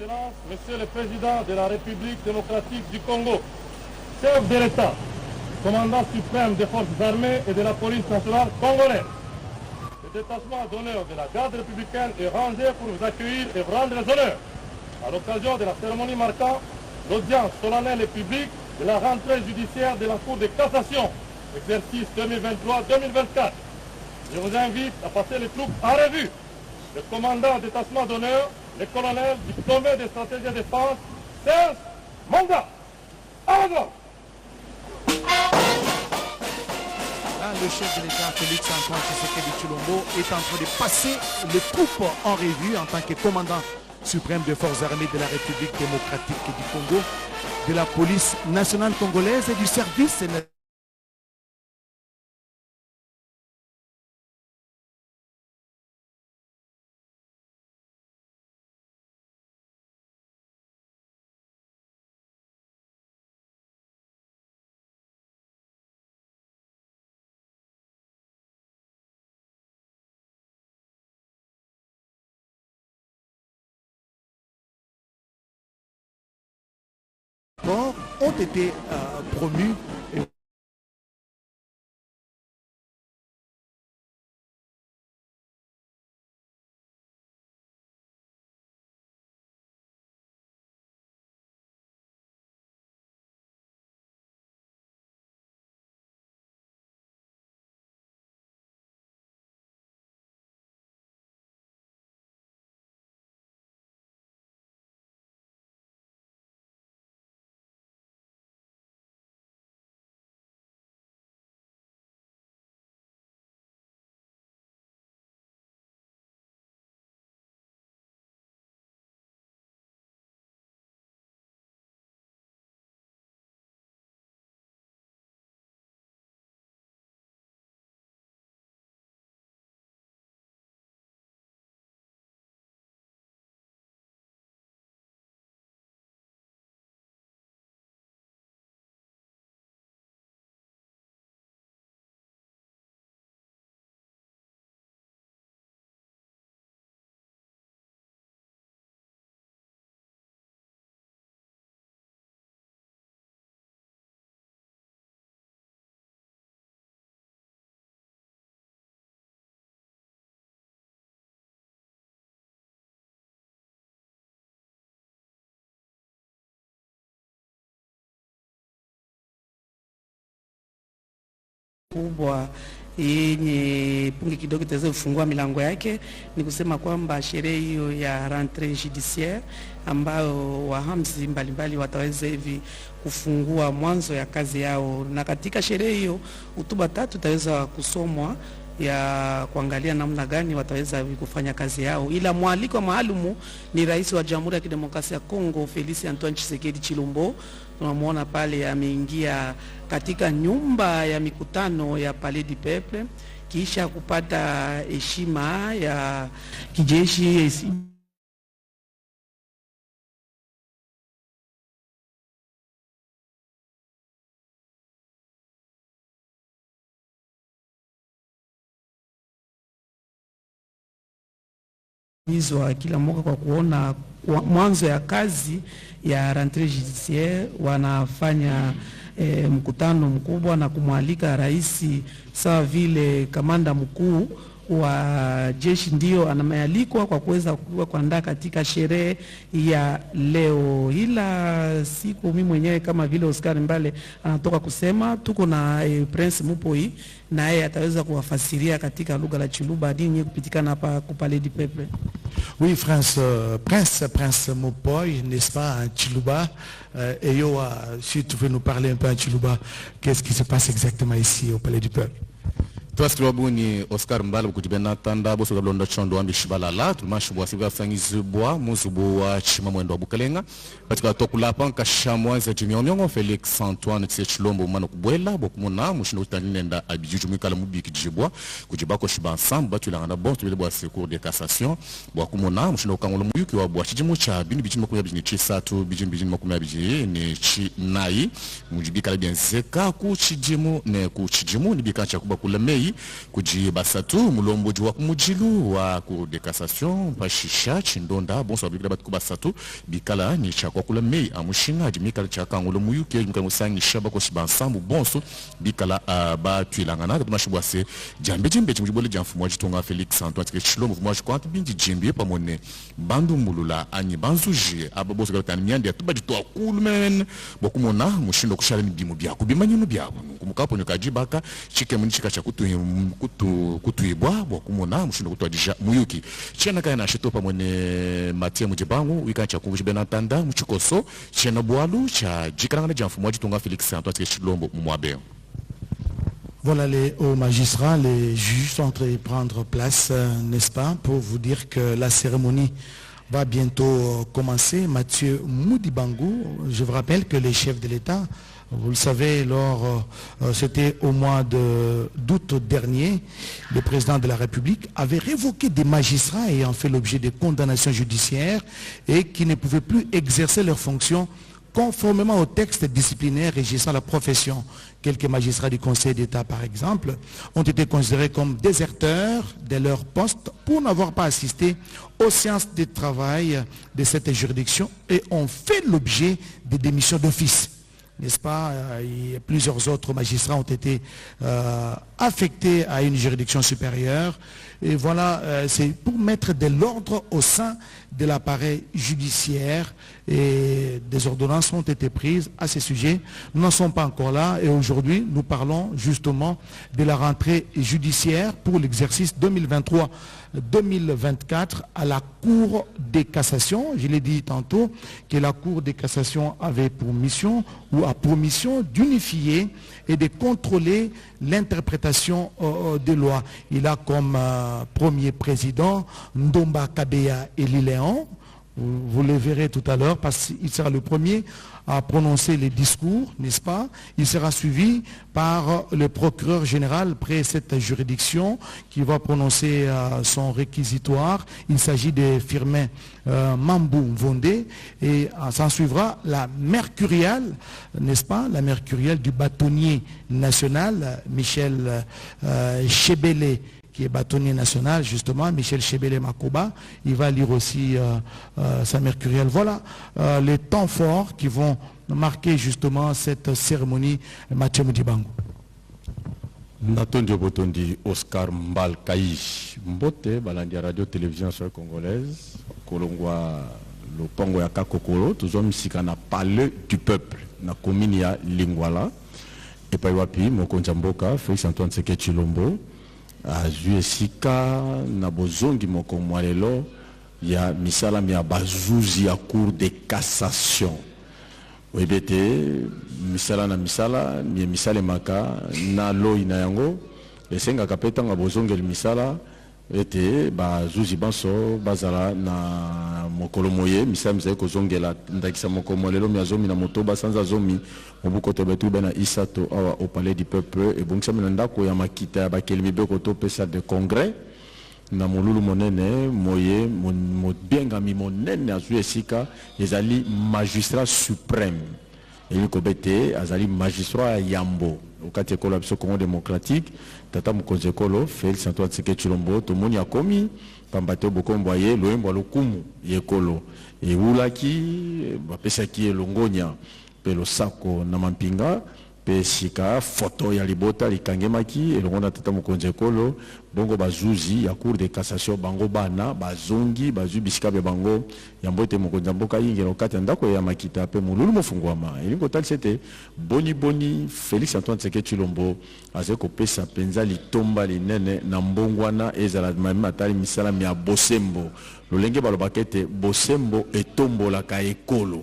Excellence, Monsieur le Président de la République démocratique du Congo, chef de l'État, commandant suprême des forces armées et de la police nationale congolaise. Le détachement d'honneur de la garde républicaine est rangé pour vous accueillir et vous rendre les honneurs à l'occasion de la cérémonie marquant l'audience solennelle et publique de la rentrée judiciaire de la Cour de cassation, exercice 2023-2024. Je vous invite à passer les troupes en revue. Le commandant détachement d'honneur, le colonel diplômé de stratégie de défense, Serge Monga. Avant. Le chef de l'État, Félix Antoine Tshisekedi Tshilombo, est en train de passer les troupes en revue en tant que commandant suprême des forces armées de la République démocratique du Congo, de la police nationale congolaise et du service. Ont été promus. kubwa yenye pungi kidogo itaweza kufungua milango yake. Ni kusema kwamba sherehe hiyo ya rentrée judiciaire ambayo wahamzi mbalimbali wataweza hivi kufungua mwanzo ya kazi yao, na katika sherehe hiyo hotuba 3 itaweza kusomwa ya kuangalia namna gani wataweza kufanya kazi yao, ila mwaliko maalumu ni Rais wa Jamhuri ya Kidemokrasia ya Kongo Félix Antoine Tshisekedi Tshilombo. Tunamuona pale ameingia katika nyumba ya mikutano ya Palais du Peuple kisha kupata heshima ya kijeshi. Wa kila mwaka kwa kuona mwanzo ya kazi ya rentrée judiciaire wanafanya mkutano mkubwa na kumwalika rais sawa vile kamanda mkuu wa jeshi ndio anamealikwa kwa kuweza kuandaa katika sherehe ya leo. Ila siku mimi mwenyewe kama vile Oscar Mbale anatoka kusema tuko na Prince Mupoi na yeye ataweza kuwafasiria katika lugha la Chiluba dini kupitikana hapa ku Palais du Peuple. Oui, Prince Mupoi, n'est-ce pas, en Chiluba. Et yo, si tu veux nous parler un peu en Chiluba, qu'est-ce qui se passe exactement ici au Palais du Peuple? Twasirwabuni Oscar Mbale kutibena tanda boso gablonda chondo wambi shibalala tumashibu wasiga fangizibwa muzubu wa chima mwendo wa Bukalenga katika tokulapa nkashamwa za jimiongo Félix Antoine Tshilombo mano kubwela bokumuna mushino utanenda abijujumika la mubiki jibwa kujibako shiba ensemble batulanga bon tubele bwa Cour de cassation bokumuna mushino kangolo muyuki wa bwa chijimu cha bini bijini makumya bijini chisatu bijini makumya bijini ni chinai mujibika la bienzeka ku chijimu ne ku chijimu ni bika cha kuba kula mei Mwali kuji basatu mulombo jwa kumujilu wa Cour de cassation pashisha chindonda bonso abikira batu basatu bikala ni chakwa kula mei amushinga jimikala chakangulo muyuke jimikala musangi shaba ko shibansambu bonso bikala ba tuilangana tumashibwase jambe jimbe chimujibole jamfu mwa jitonga Felix Antoine Tshisekedi mwa jikwanta bindi jimbe pamone bandu mulula anyi banzuji ababose gatani myandi atuba jitwa kulmen bokumona mushindo kushara mibimu byako bimanyino byabo kumukapo nyokajibaka chike munchika cha kutuibwa bokumona mushindo kutwadija muyuki chena kana shito pamone Matie Mujibangu wika cha kuvijibena tanda muchikoso chena bwalu cha jikaranga jamfu mwa jitonga Felix Antoine Tshisekedi mumwabe. Voilà, les hauts magistrats, les juges sont en train de prendre place, n'est-ce pas, pour vous dire que la cérémonie va bientôt commencer. Mathieu Moudibangou, je vous rappelle que les chefs de l'État, vous le savez, c'était au mois d'août dernier, le président de la République avait révoqué des magistrats ayant fait l'objet de condamnations judiciaires et qui ne pouvaient plus exercer leurs fonctions conformément au texte disciplinaire régissant la profession. Quelques magistrats du Conseil d'État, par exemple, ont été considérés comme déserteurs de leur poste pour n'avoir pas assisté aux séances de travail de cette juridiction et ont fait l'objet de démissions d'office. N'est-ce pas? Plusieurs autres magistrats ont été affectés à une juridiction supérieure. Et voilà, c'est pour mettre de l'ordre au sein de l'appareil judiciaire et des ordonnances ont été prises à ce sujet. Nous n'en sommes pas encore là et aujourd'hui, nous parlons justement de la rentrée judiciaire pour l'exercice 2023-2024 à la Cour des cassations. Je l'ai dit tantôt que la Cour des cassations avait pour mission ou a pour mission d'unifier et de contrôler l'interprétation des lois. Il a comme premier président Ndomba Kabeya Eliléon. Vous le verrez tout à l'heure parce qu'il sera le premier à prononcer les discours, n'est-ce pas? Il sera suivi par le procureur général près cette juridiction qui va prononcer son réquisitoire. Il s'agit de Firmin Mambou Vondé et s'en suivra la mercuriale, n'est-ce pas? La mercuriale du bâtonnier national, Michel Chebele, qui est bâtonnier national, justement, Michel Chebele Makoba. Il va lire aussi sa mercurielle. Voilà les temps forts qui vont marquer justement cette cérémonie. Mathieu Moudibangou. Natondi Botondi Oscar Mbalkaï Mbote, Balandia Radio-Télévision sur congolaise, Kolongwa, le Pongo Yaka Kokoro, tous hommes ici qui parlé du peuple, na commune ya Lingwala, et Paiwapi, Mokonjamboka, Félix Antoine Tshisekedi Tshilombo, azuesika na bozongi moko mwalelo ya misala ya bazuzi ya Cour de cassation. Webete misala na misala mi misale maka na loi na yango esenga kapeta nga bozongeli misala ete bazuzi banso bazala na mokolo moye misala mizali kozongela ndakisa moko mwalelo mi azomi na motoba sanza zomi mobukoto betu bena isato awa au palais du peuple et bongisa mina ndako ya makita ya bakelimi beko to pesa de congrès na molulu monene moye mobenga mi monene azu esika ezali magistrat suprême et kobete azali magistrat yambo okati ekolo biso Congo démocratique tata mokonzi ekolo Félix Antoine Tshisekedi Tshilombo tomoni akomi pambate bokomboye loyembo lokumu yekolo e ulaki bapesaki elongonya pelo sako na mampinga pesika photo ya libota likangemaki elongonda tata mokonzi ekolo bongo bazuzi ya Cour de cassation bango bana bazongi bazu bisika be bango ya mbote mokonzi mboka yingelo kati ndako ya makita pe mululu mofungwama elingo talisete boni Félix Antoine Tshisekedi Tshilombo azeko pesa penza litomba linene na mbongwana ezala matali misala ya bosembo lolenge balobakete bosembo etombola ka ekolo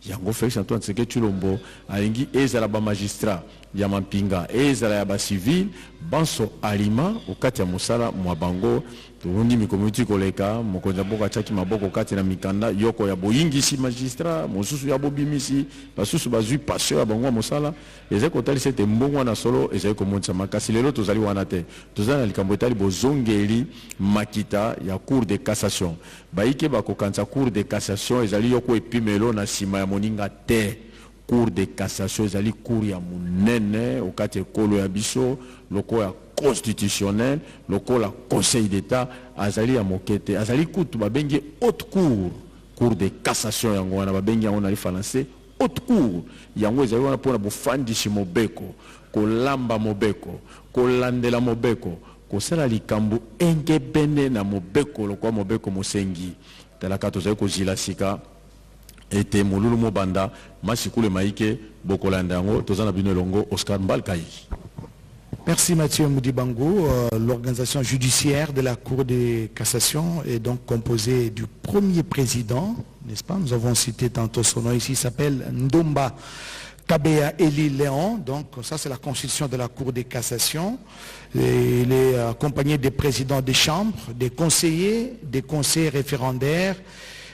yango Félix Antoine Tshisekedi Tshilombo alingi ezala ba magistrat ya mampinga ezala ya ba civil banso alima okati ya musala mwa bango turundi mikomiti koleka mokonza boka chaki maboko kati na mikanda yoko ya boyingisi magistrat mosusu ya bobimisi basusu bazui passion ya bango musala ezeko tali sete mbongwa na solo ezeko monza makasi lelo tozali wana te tozali likambo etali bozongeli makita ya Cour de cassation baike bakokanza Cour de cassation ezali yoko epimelo na sima ya moninga te Cour de cassation ezali cour ya munene okati ekolo ya biso loko ya constitutionnel, le Conseil d'État, azali ya mokete, azali kutu babengi haute cour de cassation yango wana babengi yango na français haute cour yango ezali wana pona bofandisi mobeko, kolamba mobeko, kolandela mobeko, kosala likambo engebene na mobeko lokwa mobeko mosengi. Talaka tozali kozila sika ete molulu mobanda masikule maike bokolanda yango tozana bino elongo Oscar Mbal Kaïs. Merci Mathieu Moudibango. L'organisation judiciaire de la Cour de cassation est donc composée du premier président, n'est-ce pas? Nous avons cité tantôt son nom ici, il s'appelle Ndomba Kabea Eli Léon. Donc ça c'est la constitution de la Cour de cassation. Et il est accompagné des présidents des chambres, des conseillers référendaires,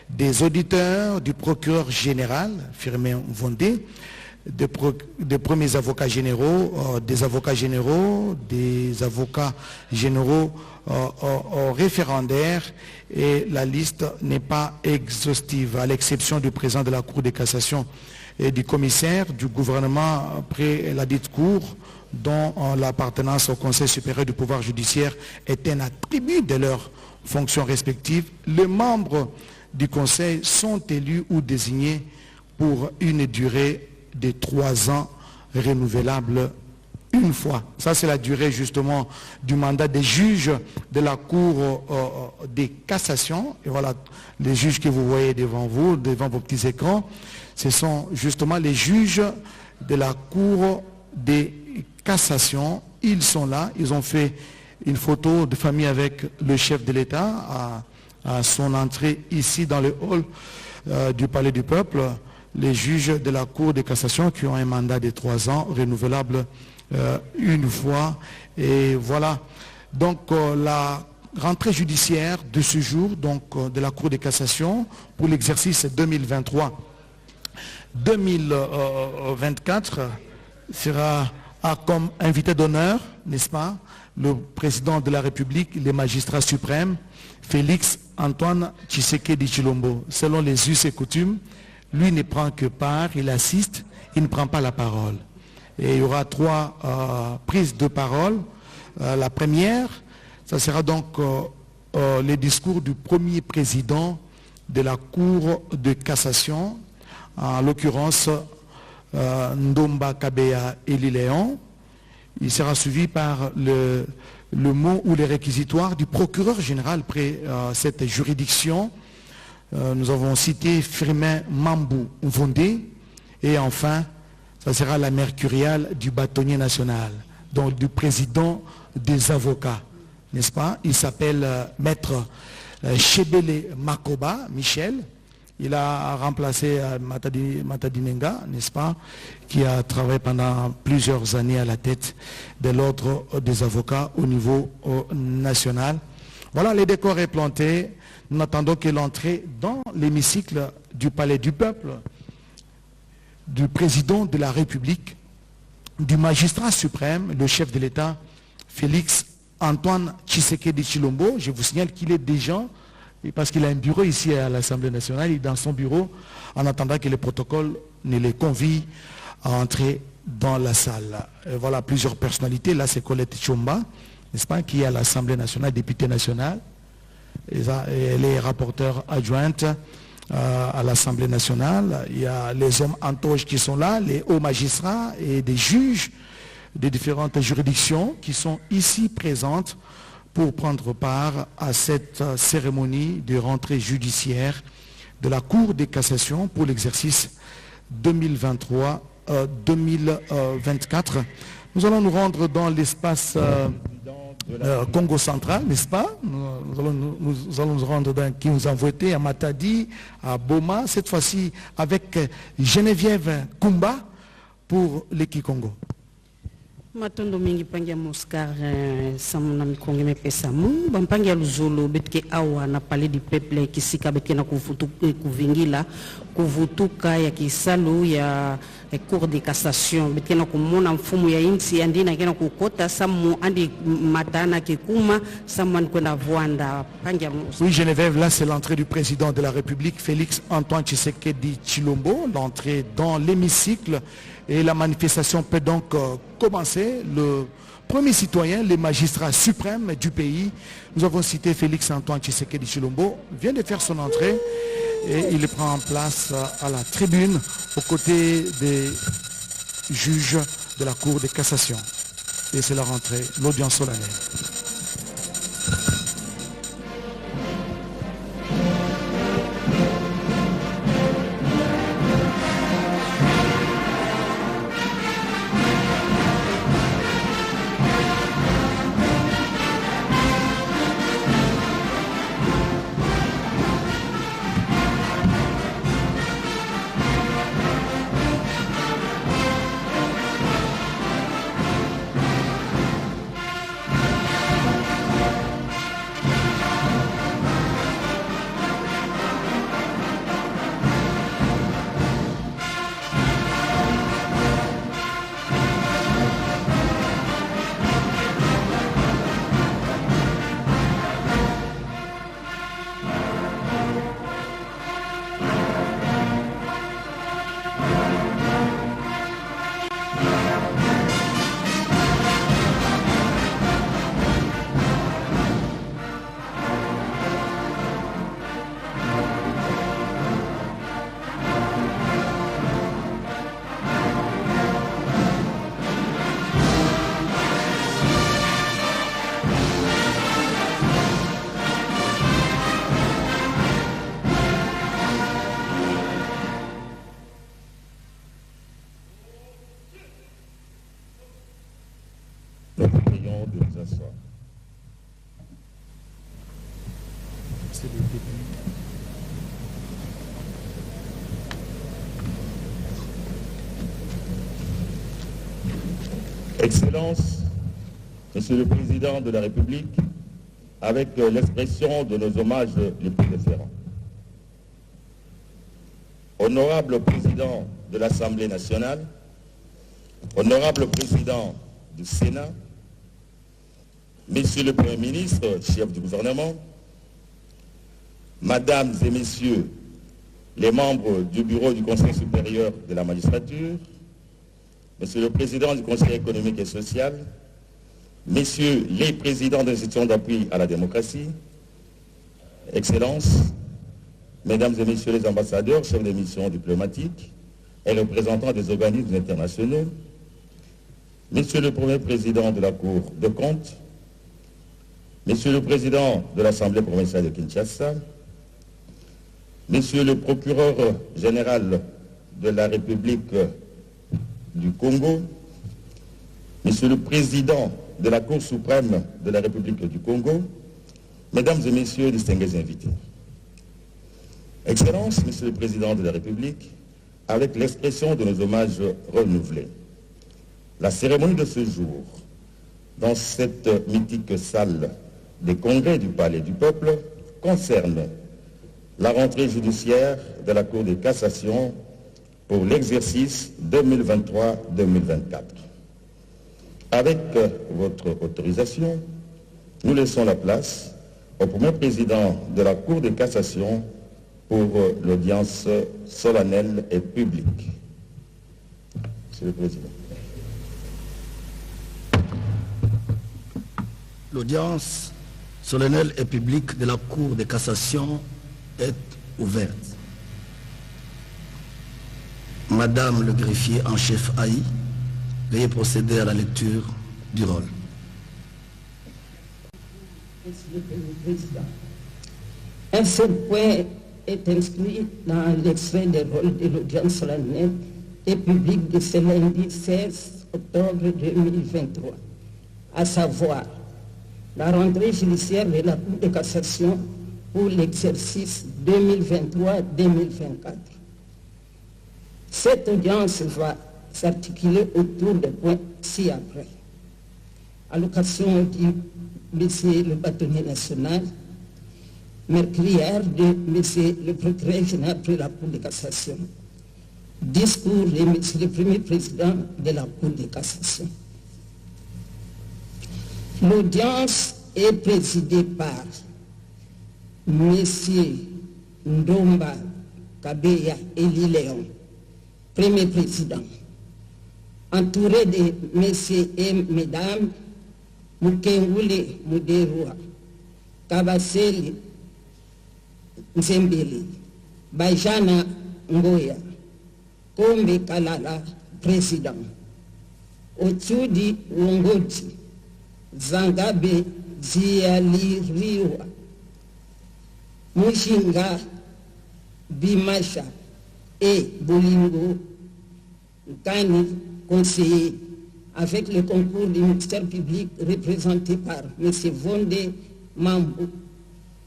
des auditeurs, du procureur général, Firmin Vondé, des premiers avocats généraux, des avocats généraux référendaires, et la liste n'est pas exhaustive, à l'exception du président de la Cour de cassation et du commissaire du gouvernement après la dite Cour, dont l'appartenance au Conseil supérieur du pouvoir judiciaire est un attribut de leurs fonctions respectives. Les membres du Conseil sont élus ou désignés pour une durée de 3 ans renouvelable une fois. Ça, c'est la durée justement du mandat des juges de la Cour des cassations. Et voilà, les juges que vous voyez devant vous, devant vos petits écrans, ce sont justement les juges de la Cour des cassations. Ils sont là, ils ont fait une photo de famille avec le chef de l'État à son entrée ici dans le hall du Palais du Peuple. Les juges de la Cour de cassation qui ont un mandat de 3 ans, renouvelable une fois. Et voilà. Donc la rentrée judiciaire de ce jour, donc de la Cour de cassation, pour l'exercice 2023-2024, sera comme invité d'honneur, n'est-ce pas, le président de la République, le magistrat suprême, Félix Antoine Tshisekedi Tshilombo. Selon les us et coutumes, lui ne prend que part, il assiste, il ne prend pas la parole. Et il y aura 3 prises de parole. La première, ça sera donc le discours du premier président de la Cour de cassation, en l'occurrence Ndomba Kabea Eli Léon. Il sera suivi par le mot ou les réquisitoires du procureur général près cette juridiction. Nous avons cité Firmin Mambou Vondé, et enfin ça sera la mercuriale du bâtonnier national, donc du président des avocats, n'est-ce pas? Il s'appelle Maître Chebele Makoba Michel. Il a remplacé Matadi Nenga, n'est-ce pas, qui a travaillé pendant plusieurs années à la tête de l'ordre des avocats au niveau national. Voilà, le décor est planté. Nous n'attendons que l'entrée dans l'hémicycle du Palais du Peuple du président de la République, du magistrat suprême, le chef de l'État, Félix Antoine Tshisekedi Tshilombo. Je vous signale qu'il est déjà, parce qu'il a un bureau ici à l'Assemblée nationale, il est dans son bureau, en attendant que le protocole ne les convie à entrer dans la salle. Et voilà plusieurs personnalités. Là, c'est Colette Tchomba, n'est-ce pas, qui est à l'Assemblée nationale, députée nationale. Elle est rapporteure adjointe à l'Assemblée nationale. Il y a les hommes en toge qui sont là, les hauts magistrats et des juges de différentes juridictions qui sont ici présentes pour prendre part à cette cérémonie de rentrée judiciaire de la Cour de cassation pour l'exercice 2023-2024. Nous allons nous rendre dans l'espace Congo central, n'est-ce pas? Nous allons nous rendre dans qui nous a voté à Matadi, à Boma, cette fois-ci avec Geneviève Kumba pour l'équipe Congo. Matondo mingi pangia Moscar samuna mikonge mepesa mu bampangia luzolo betke awa na Palais du Peuple kisika betke na kuvingila kuvutuka ya kisalu ya Cour de cassation betke na kumona mfumu ya insi andina kena kukota samu andi matana kikuma samu kwenda Rwanda pangia. Oui, Geneviève, là c'est l'entrée du président de la République Félix Antoine Tshisekedi Tshilombo, l'entrée dans l'hémicycle. Et la manifestation peut donc commencer. Le premiers citoyens, les magistrats suprêmes du pays. Nous avons cité Félix Antoine Tshisekedi Tshilombo, vient de faire son entrée et il prend place à la tribune aux côtés des juges de la Cour de cassation. Et c'est la rentrée, l'audience solennelle. Nous vous prions de nous asseoir. Excellence, Monsieur le Président de la République, avec l'expression de nos hommages les plus déférents. Honorable Président de l'Assemblée nationale, Honorable Président du Sénat, Monsieur le Premier ministre, chef du gouvernement, Mesdames et Messieurs les membres du Bureau du Conseil supérieur de la magistrature, Monsieur le Président du Conseil économique et social, Messieurs les présidents des institutions d'appui à la démocratie, Excellences, Mesdames et Messieurs les ambassadeurs, chefs des missions diplomatiques et représentants des organismes internationaux, Monsieur le Premier Président de la Cour de comptes, Monsieur le Président de l'Assemblée provinciale de Kinshasa, Monsieur le Procureur général de la République du Congo, Monsieur le Président de la Cour suprême de la République du Congo, Mesdames et Messieurs, distingués invités. Excellences, Monsieur le Président de la République, avec l'expression de nos hommages renouvelés, la cérémonie de ce jour, dans cette mythique salle des congrès du Palais du Peuple, concerne la rentrée judiciaire de la Cour de cassation pour l'exercice 2023-2024. Avec votre autorisation, nous laissons la place au premier président de la Cour de cassation pour l'audience solennelle et publique. Monsieur le Président. L'audience solennelle et publique de la Cour de cassation est ouverte. Madame le greffier en chef Haï, veuillez procéder à la lecture du rôle. Monsieur le Président, un seul point est inscrit dans l'extrait des rôles de l'audience solennelle et publique de ce lundi 16 octobre 2023, à savoir la rentrée judiciaire de la Cour de cassation pour l'exercice 2023-2024. Cette audience va s'articuler autour des points ci-après. Allocation du Monsieur le bâtonnier national, mercurière de Monsieur le procureur général de la Cour de cassation, discours de Monsieur le Premier Président de la Cour de cassation. L'audience est présidée par Monsieur Ndomba Kabeya Eli Léon, Premier Président, entouré de Messieurs et Mesdames Mukengule Muderwa, Kabaseli Nzembele, Bajana Ngoya, Kombe Kalala, président. Otsudi Wongoti, Zangabe Zialiriwa, Mushinga Bimasha et Bolingo, Kani, conseiller, avec le concours du ministère public représenté par M. Vondé Mambou,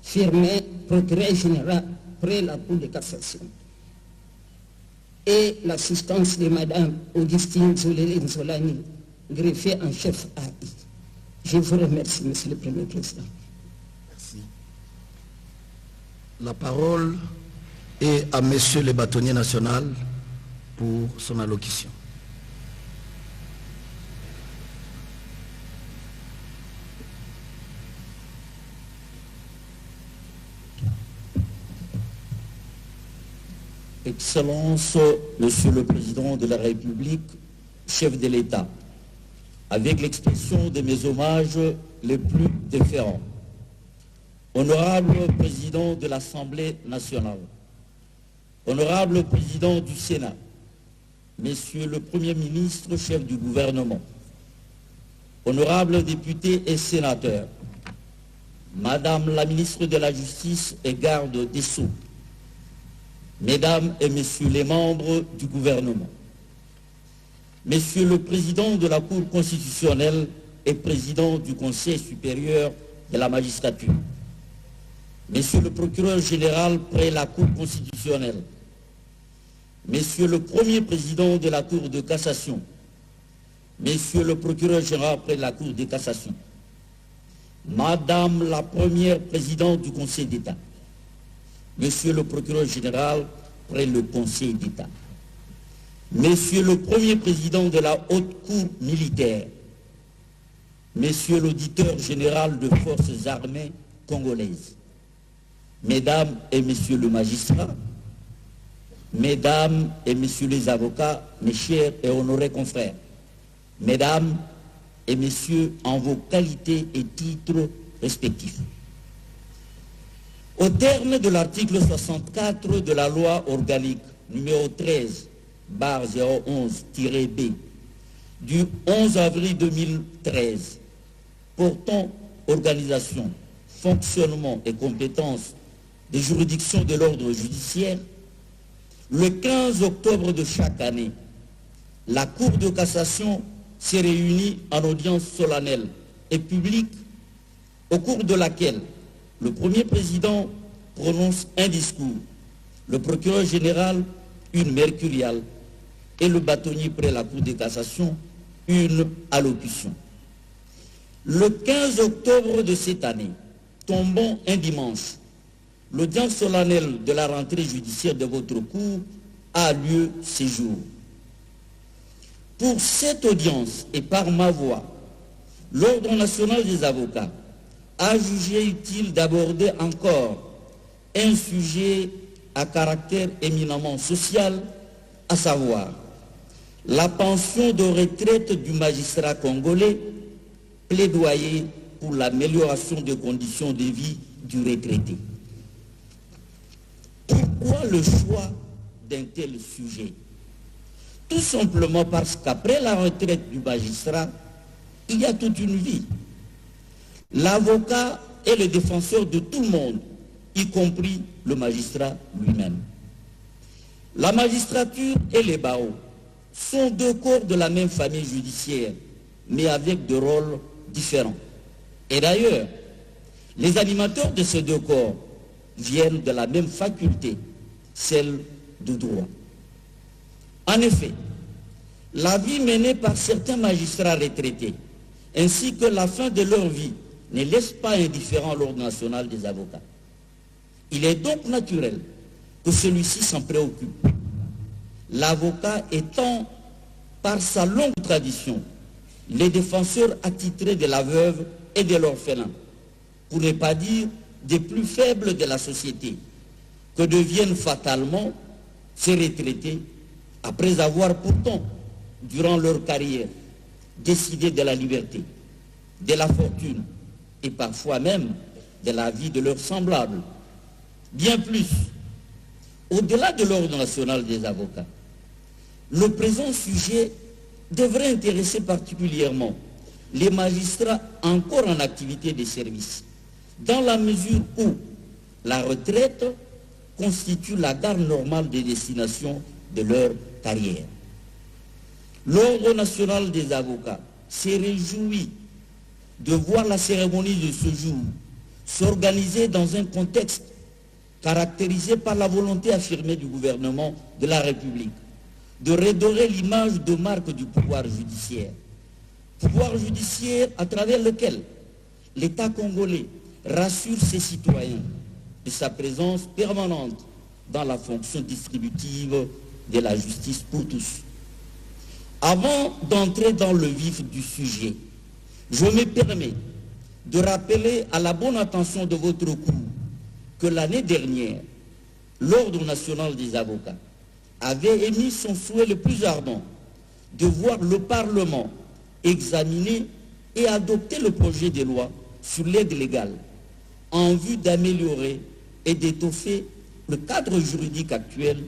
firmé procureur général près la Cour de cassation. Et l'assistance de Mme Augustine Zolani, greffier en chef AI. Je vous remercie, Monsieur le Premier Président. Merci. La parole est à Monsieur le bâtonnier national pour son allocution. Excellence, Monsieur le Président de la République, chef de l'État, avec l'expression de mes hommages les plus déférents. Honorable Président de l'Assemblée nationale, Honorable Président du Sénat, Monsieur le Premier ministre, chef du gouvernement, Honorables députés et sénateurs, Madame la ministre de la Justice et garde des Sceaux, Mesdames et Messieurs les membres du gouvernement, Monsieur le Président de la Cour constitutionnelle et Président du Conseil supérieur de la magistrature, Monsieur le Procureur général près la Cour constitutionnelle, Monsieur le Premier Président de la Cour de cassation, Monsieur le Procureur général près la Cour de cassation, Madame la Première Présidente du Conseil d'État, Monsieur le Procureur général près le Conseil d'État, Monsieur le Premier Président de la Haute Cour militaire, Monsieur l'Auditeur général de Forces armées congolaises, Mesdames et Messieurs les magistrats, Mesdames et Messieurs les avocats, mes chers et honorés confrères, Mesdames et Messieurs en vos qualités et titres respectifs. Au terme de l'article 64 de la loi organique numéro 13/011-B du 11 avril 2013 portant organisation, fonctionnement et compétences des juridictions de l'ordre judiciaire, le 15 octobre de chaque année, la Cour de cassation s'est réunie en audience solennelle et publique au cours de laquelle le Premier Président prononce un discours, le Procureur général une mercuriale et le bâtonnier près la Cour de cassation une allocution. Le 15 octobre de cette année, tombant un dimanche, l'audience solennelle de la rentrée judiciaire de votre Cour a lieu ce jour. Pour cette audience et par ma voix, l'Ordre national des avocats a jugé utile d'aborder encore un sujet à caractère éminemment social, à savoir la pension de retraite du magistrat congolais, plaidoyer pour l'amélioration des conditions de vie du retraité. Pourquoi le choix d'un tel sujet? Tout simplement parce qu'après la retraite du magistrat, il y a toute une vie. L'avocat est le défenseur de tout le monde, y compris le magistrat lui-même. La magistrature et les barreaux sont deux corps de la même famille judiciaire, mais avec des rôles différents. Et d'ailleurs, les animateurs de ces deux corps viennent de la même faculté, celle du droit. En effet, la vie menée par certains magistrats retraités, ainsi que la fin de leur vie, ne laisse pas indifférent l'Ordre national des avocats. Il est donc naturel que celui-ci s'en préoccupe. L'avocat étant, par sa longue tradition, les défenseurs attitrés de la veuve et de l'orphelin, pour ne pas dire des plus faibles de la société, que deviennent fatalement ces retraités après avoir pourtant, durant leur carrière, décidé de la liberté. de la fortune et parfois même de la vie de leurs semblables. Bien plus, au-delà de l'ordre national des avocats, le présent sujet devrait intéresser particulièrement les magistrats encore en activité de service, dans la mesure où la retraite constitue la gare normale de destination de leur carrière. L'Ordre national des avocats s'est réjoui de voir la cérémonie de ce jour s'organiser dans un contexte caractérisé par la volonté affirmée du gouvernement de la République de redorer l'image de marque du pouvoir judiciaire à travers lequel l'État congolais rassure ses citoyens de sa présence permanente dans la fonction distributive de la justice pour tous. Avant d'entrer dans le vif du sujet, je me permets de rappeler à la bonne attention de votre cour que l'année dernière, l'Ordre national des avocats avait émis son souhait le plus ardent de voir le Parlement examiner et adopter le projet de loi sur l'aide légale en vue d'améliorer et d'étoffer le cadre juridique actuel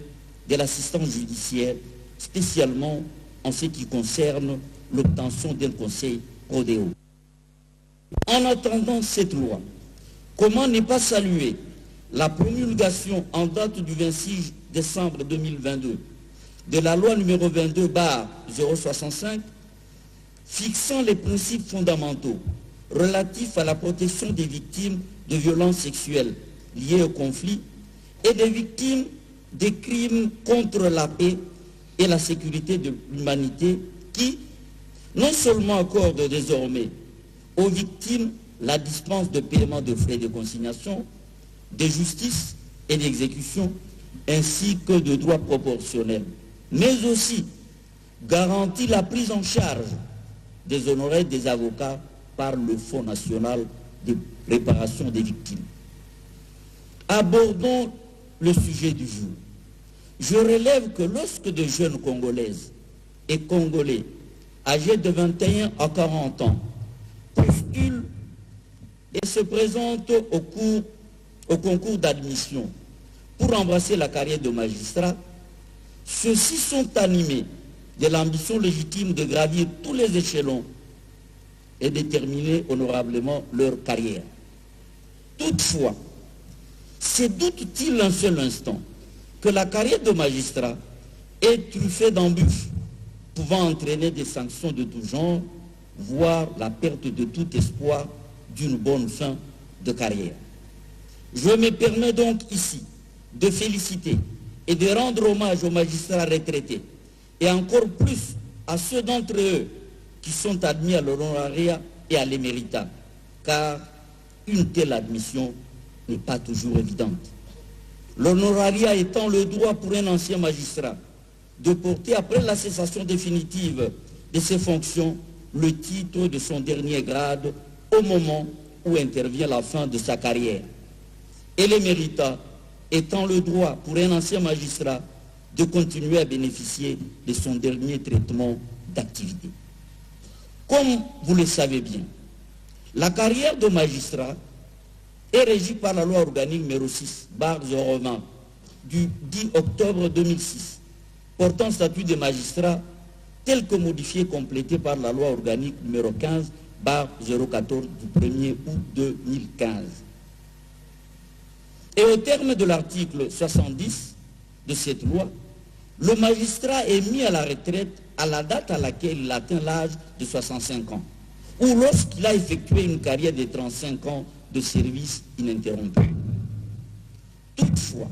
de l'assistance judiciaire, spécialement en ce qui concerne l'obtention d'un conseil prodéo. En attendant cette loi, comment ne pas saluer la promulgation en date du 26 décembre 2022 de la loi numéro 22/065 fixant les principes fondamentaux relatifs à la protection des victimes de violences sexuelles liées au conflit et des victimes des crimes contre la paix et la sécurité de l'humanité qui, non seulement accorde désormais aux victimes la dispense de paiement de frais de consignation, de justice et d'exécution, ainsi que de droits proportionnels, mais aussi garantit la prise en charge des honoraires des avocats par le Fonds national de réparation des victimes. Abordons le sujet du jour. Je relève que lorsque des jeunes Congolaises et Congolais âgés de 21 à 40 ans postulent et se présentent au concours d'admission pour embrasser la carrière de magistrat, ceux-ci sont animés de l'ambition légitime de gravir tous les échelons et de terminer honorablement leur carrière. Toutefois, se doute-t-il un seul instant que la carrière de magistrat est truffée d'embûches pouvant entraîner des sanctions de tout genre, voire la perte de tout espoir d'une bonne fin de carrière? Je me permets donc ici de féliciter et de rendre hommage aux magistrats retraités et encore plus à ceux d'entre eux qui sont admis à l'honorariat et à l'éméritat, car une telle admission n'est pas toujours évidente. L'honorariat étant le droit pour un ancien magistrat de porter après la cessation définitive de ses fonctions le titre de son dernier grade au moment où intervient la fin de sa carrière. Et l'éméritat étant le droit pour un ancien magistrat de continuer à bénéficier de son dernier traitement d'activité. Comme vous le savez bien, la carrière de magistrat est régie par la loi organique numéro 6/020 du 10 octobre 2006 portant statut de magistrat tel que modifié et complété par la loi organique numéro 15/014 du 1er août 2015. Et au terme de l'article 70 de cette loi, le magistrat est mis à la retraite à la date à laquelle il atteint l'âge de 65 ans, ou lorsqu'il a effectué une carrière de 35 ans de service ininterrompu. Toutefois,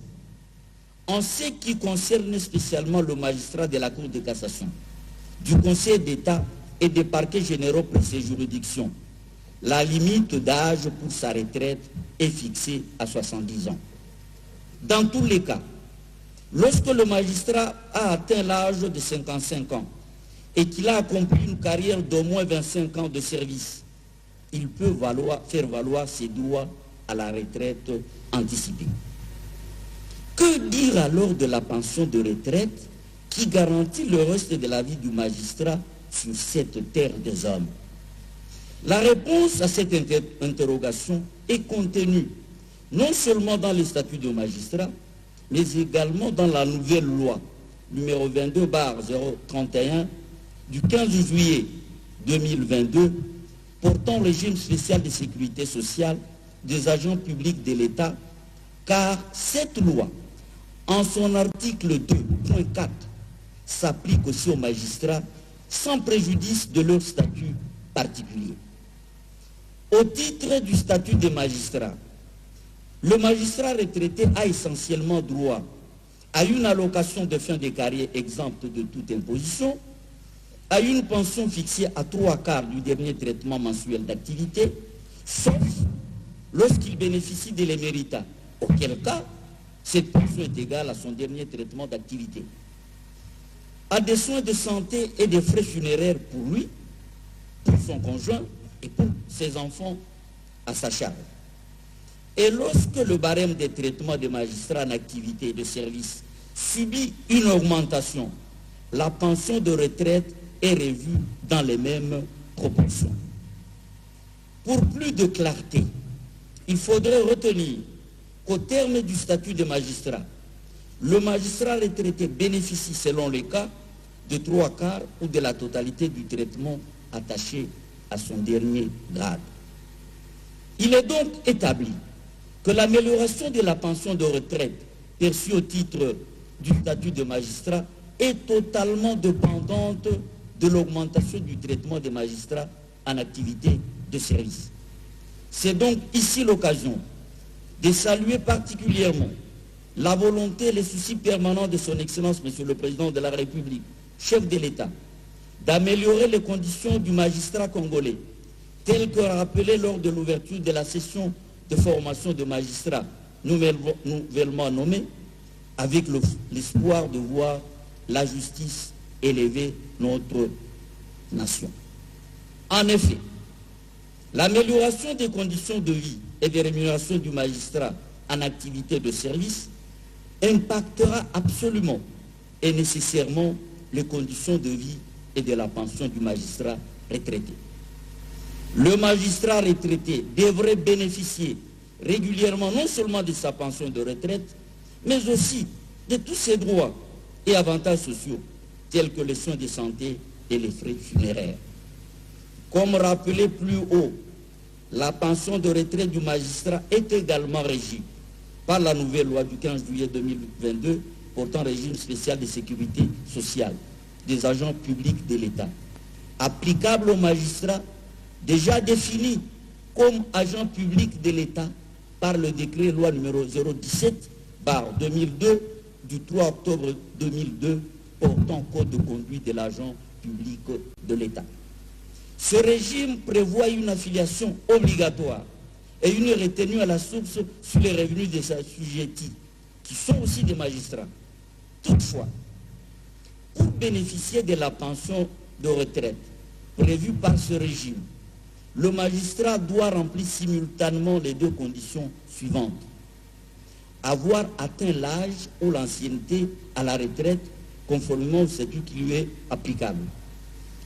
en ce qui concerne spécialement le magistrat de la Cour de cassation, du Conseil d'État et des parquets généraux pour ces juridictions, la limite d'âge pour sa retraite est fixée à 70 ans. Dans tous les cas, lorsque le magistrat a atteint l'âge de 55 ans et qu'il a accompli une carrière d'au moins 25 ans de service, il peut faire valoir ses droits à la retraite anticipée. Que dire alors de la pension de retraite qui garantit le reste de la vie du magistrat sur cette terre des hommes? La réponse à cette interrogation est contenue non seulement dans les statuts de magistrat, mais également dans la nouvelle loi numéro 22/031 du 15 juillet 2022 portant régime spécial de sécurité sociale des agents publics de l'État, car cette loi, en son article 2.4, s'applique aussi aux magistrats sans préjudice de leur statut particulier. Au titre du statut des magistrats, le magistrat retraité a essentiellement droit à une allocation de fin de carrière exempte de toute imposition, à une pension fixée à 3/4 du dernier traitement mensuel d'activité, sauf lorsqu'il bénéficie de l'éméritat, auquel cas cette pension est égale à son dernier traitement d'activité, à des soins de santé et des frais funéraires pour lui, pour son conjoint et pour ses enfants à sa charge. Et lorsque le barème des traitements des magistrats en activité et de service subit une augmentation, la pension de retraite est revue dans les mêmes proportions. Pour plus de clarté, il faudrait retenir qu'au terme du statut de magistrat, le magistrat retraité bénéficie selon les cas de 3/4 ou de la totalité du traitement attaché à son dernier grade. Il est donc établi que l'amélioration de la pension de retraite perçue au titre du statut de magistrat est totalement dépendante de l'augmentation du traitement des magistrats en activité de service. C'est donc ici l'occasion de saluer particulièrement la volonté et les soucis permanents de son Excellence, Monsieur le Président de la République, chef de l'État, d'améliorer les conditions du magistrat congolais, tel que rappelé lors de l'ouverture de la session de formation de magistrats nouvellement nommés, avec l'espoir de voir la justice élever notre nation. En effet, l'amélioration des conditions de vie et des rémunérations du magistrat en activité de service impactera absolument et nécessairement les conditions de vie et de la pension du magistrat retraité. Le magistrat retraité devrait bénéficier régulièrement non seulement de sa pension de retraite, mais aussi de tous ses droits et avantages sociaux, tels que les soins de santé et les frais funéraires. Comme rappelé plus haut, la pension de retraite du magistrat est également régie par la nouvelle loi du 15 juillet 2022 portant régime spécial de sécurité sociale des agents publics de l'État, applicable aux magistrats déjà définis comme agents publics de l'État par le décret loi numéro 017/2002 du 3 octobre 2002 portant code de conduite de l'agent public de l'État. Ce régime prévoit une affiliation obligatoire et une retenue à la source sur les revenus des assujettis, qui sont aussi des magistrats. Toutefois, pour bénéficier de la pension de retraite prévue par ce régime, le magistrat doit remplir simultanément les deux conditions suivantes. Avoir atteint l'âge ou l'ancienneté à la retraite conformément au statut qui lui est applicable.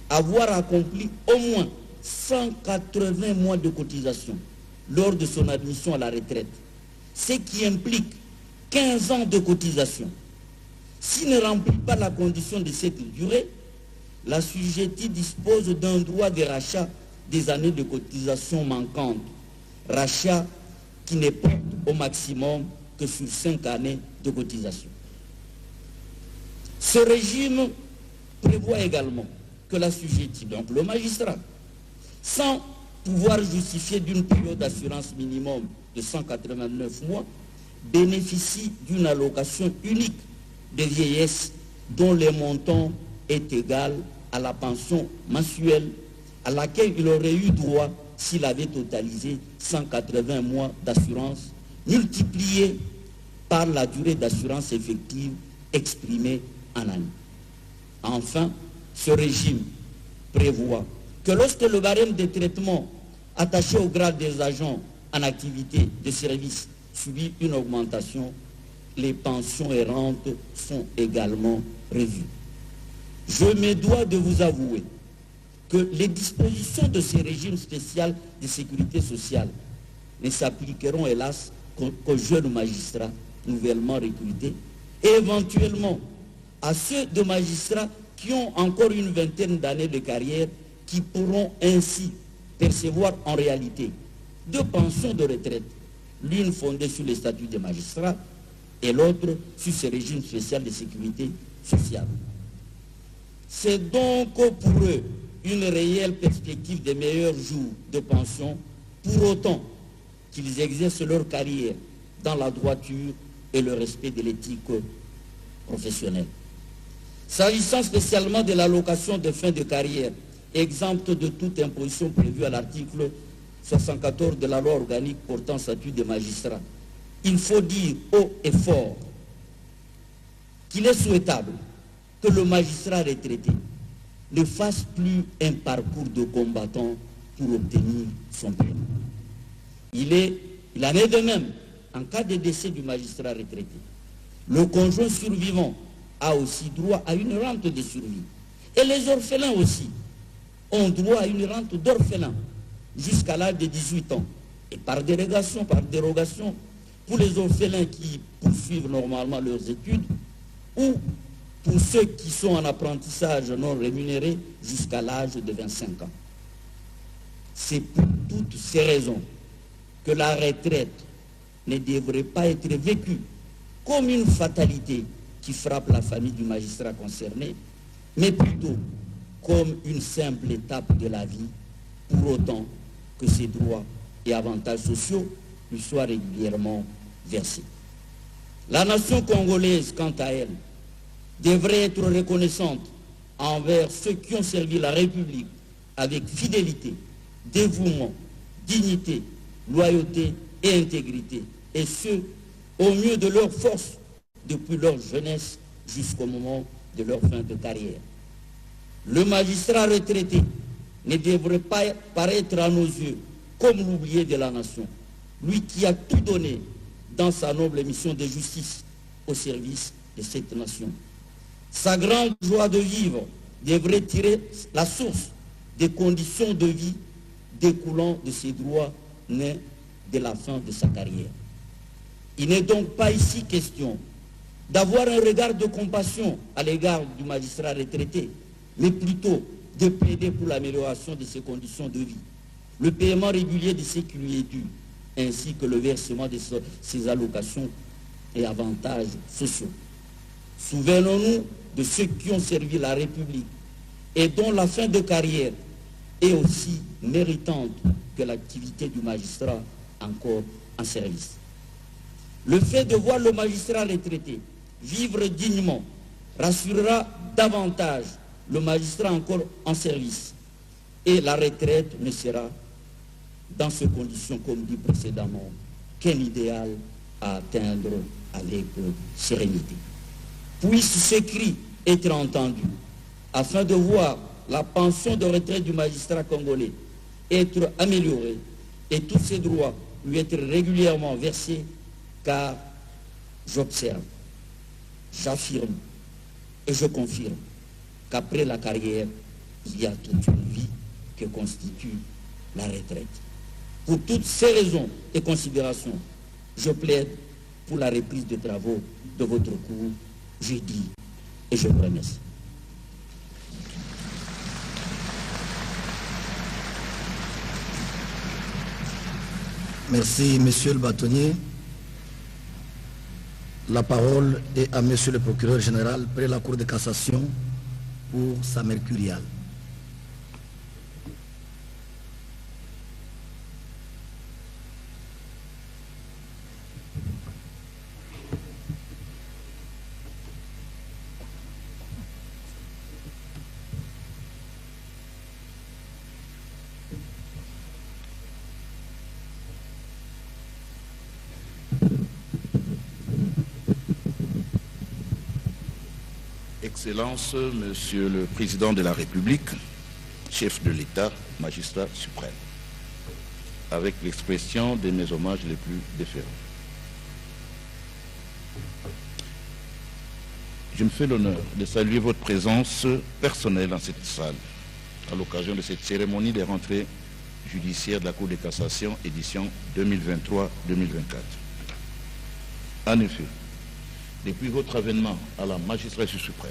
Avoir accompli au moins 180 mois de cotisation lors de son admission à la retraite, ce qui implique 15 ans de cotisation. S'il ne remplit pas la condition de cette durée, l'assujetti dispose d'un droit de rachat des années de cotisation manquantes, rachat qui ne porte au maximum que sur 5 années de cotisation. Ce régime prévoit également que l'assujetti, donc le magistrat, sans pouvoir justifier d'une période d'assurance minimum de 189 mois, bénéficie d'une allocation unique de vieillesse dont le montant est égal à la pension mensuelle à laquelle il aurait eu droit s'il avait totalisé 180 mois d'assurance multiplié par la durée d'assurance effective exprimée en année. Enfin, ce régime prévoit que lorsque le barème des traitements attaché au grade des agents en activité de service subit une augmentation, les pensions et rentes sont également revues. Je me dois de vous avouer que les dispositions de ces régimes spéciaux de sécurité sociale ne s'appliqueront hélas qu'aux jeunes magistrats nouvellement recrutés et éventuellement à ceux de magistrats qui ont encore une vingtaine d'années de carrière, qui pourront ainsi percevoir en réalité deux pensions de retraite, l'une fondée sur les statuts des magistrats et l'autre sur ce régime spécial de sécurité sociale. C'est donc pour eux une réelle perspective des meilleurs jours de pension, pour autant qu'ils exercent leur carrière dans la droiture et le respect de l'éthique professionnelle. S'agissant spécialement de l'allocation de fin de carrière, exempte de toute imposition prévue à l'article 74 de la loi organique portant statut des magistrats, il faut dire haut et fort qu'il est souhaitable que le magistrat retraité ne fasse plus un parcours de combattant pour obtenir son paiement. Il en est de même en cas de décès du magistrat retraité. Le conjoint survivant a aussi droit à une rente de survie. Et les orphelins aussi ont droit à une rente d'orphelin jusqu'à l'âge de 18 ans. Et par dérogation, pour les orphelins qui poursuivent normalement leurs études ou pour ceux qui sont en apprentissage non rémunéré jusqu'à l'âge de 25 ans. C'est pour toutes ces raisons que la retraite ne devrait pas être vécue comme une fatalité qui frappe la famille du magistrat concerné, mais plutôt comme une simple étape de la vie, pour autant que ses droits et avantages sociaux lui soient régulièrement versés. La nation congolaise, quant à elle, devrait être reconnaissante envers ceux qui ont servi la République avec fidélité, dévouement, dignité, loyauté et intégrité, et ce, au mieux de leur force, depuis leur jeunesse jusqu'au moment de leur fin de carrière. Le magistrat retraité ne devrait pas paraître à nos yeux comme l'oublié de la nation, lui qui a tout donné dans sa noble mission de justice au service de cette nation. Sa grande joie de vivre devrait tirer la source des conditions de vie découlant de ses droits nés de la fin de sa carrière. Il n'est donc pas ici question d'avoir un regard de compassion à l'égard du magistrat retraité, mais plutôt de plaider pour l'amélioration de ses conditions de vie, le paiement régulier de ce qui lui est dû, ainsi que le versement de ses allocations et avantages sociaux. Souvenons-nous de ceux qui ont servi la République et dont la fin de carrière est aussi méritante que l'activité du magistrat encore en service. Le fait de voir le magistrat retraité vivre dignement rassurera davantage le magistrat encore en service, et la retraite ne sera, dans ces conditions, comme dit précédemment, qu'un idéal à atteindre avec sérénité. Puisse ce cri être entendu, afin de voir la pension de retraite du magistrat congolais être améliorée et tous ses droits lui être régulièrement versés, car j'observe, j'affirme et je confirme qu'après la carrière, il y a toute une vie que constitue la retraite. Pour toutes ces raisons et considérations, je plaide pour la reprise des travaux de votre cours jeudi et je vous remercie. Merci, monsieur le bâtonnier. La parole est à monsieur le procureur général près la Cour de cassation pour sa mercuriale. Excellence, Monsieur le Président de la République, chef de l'État, magistrat suprême, avec l'expression de mes hommages les plus déférents. Je me fais l'honneur de saluer votre présence personnelle en cette salle à l'occasion de cette cérémonie des rentrées judiciaires de la Cour de cassation, édition 2023-2024. En effet, depuis votre avènement à la magistrature suprême,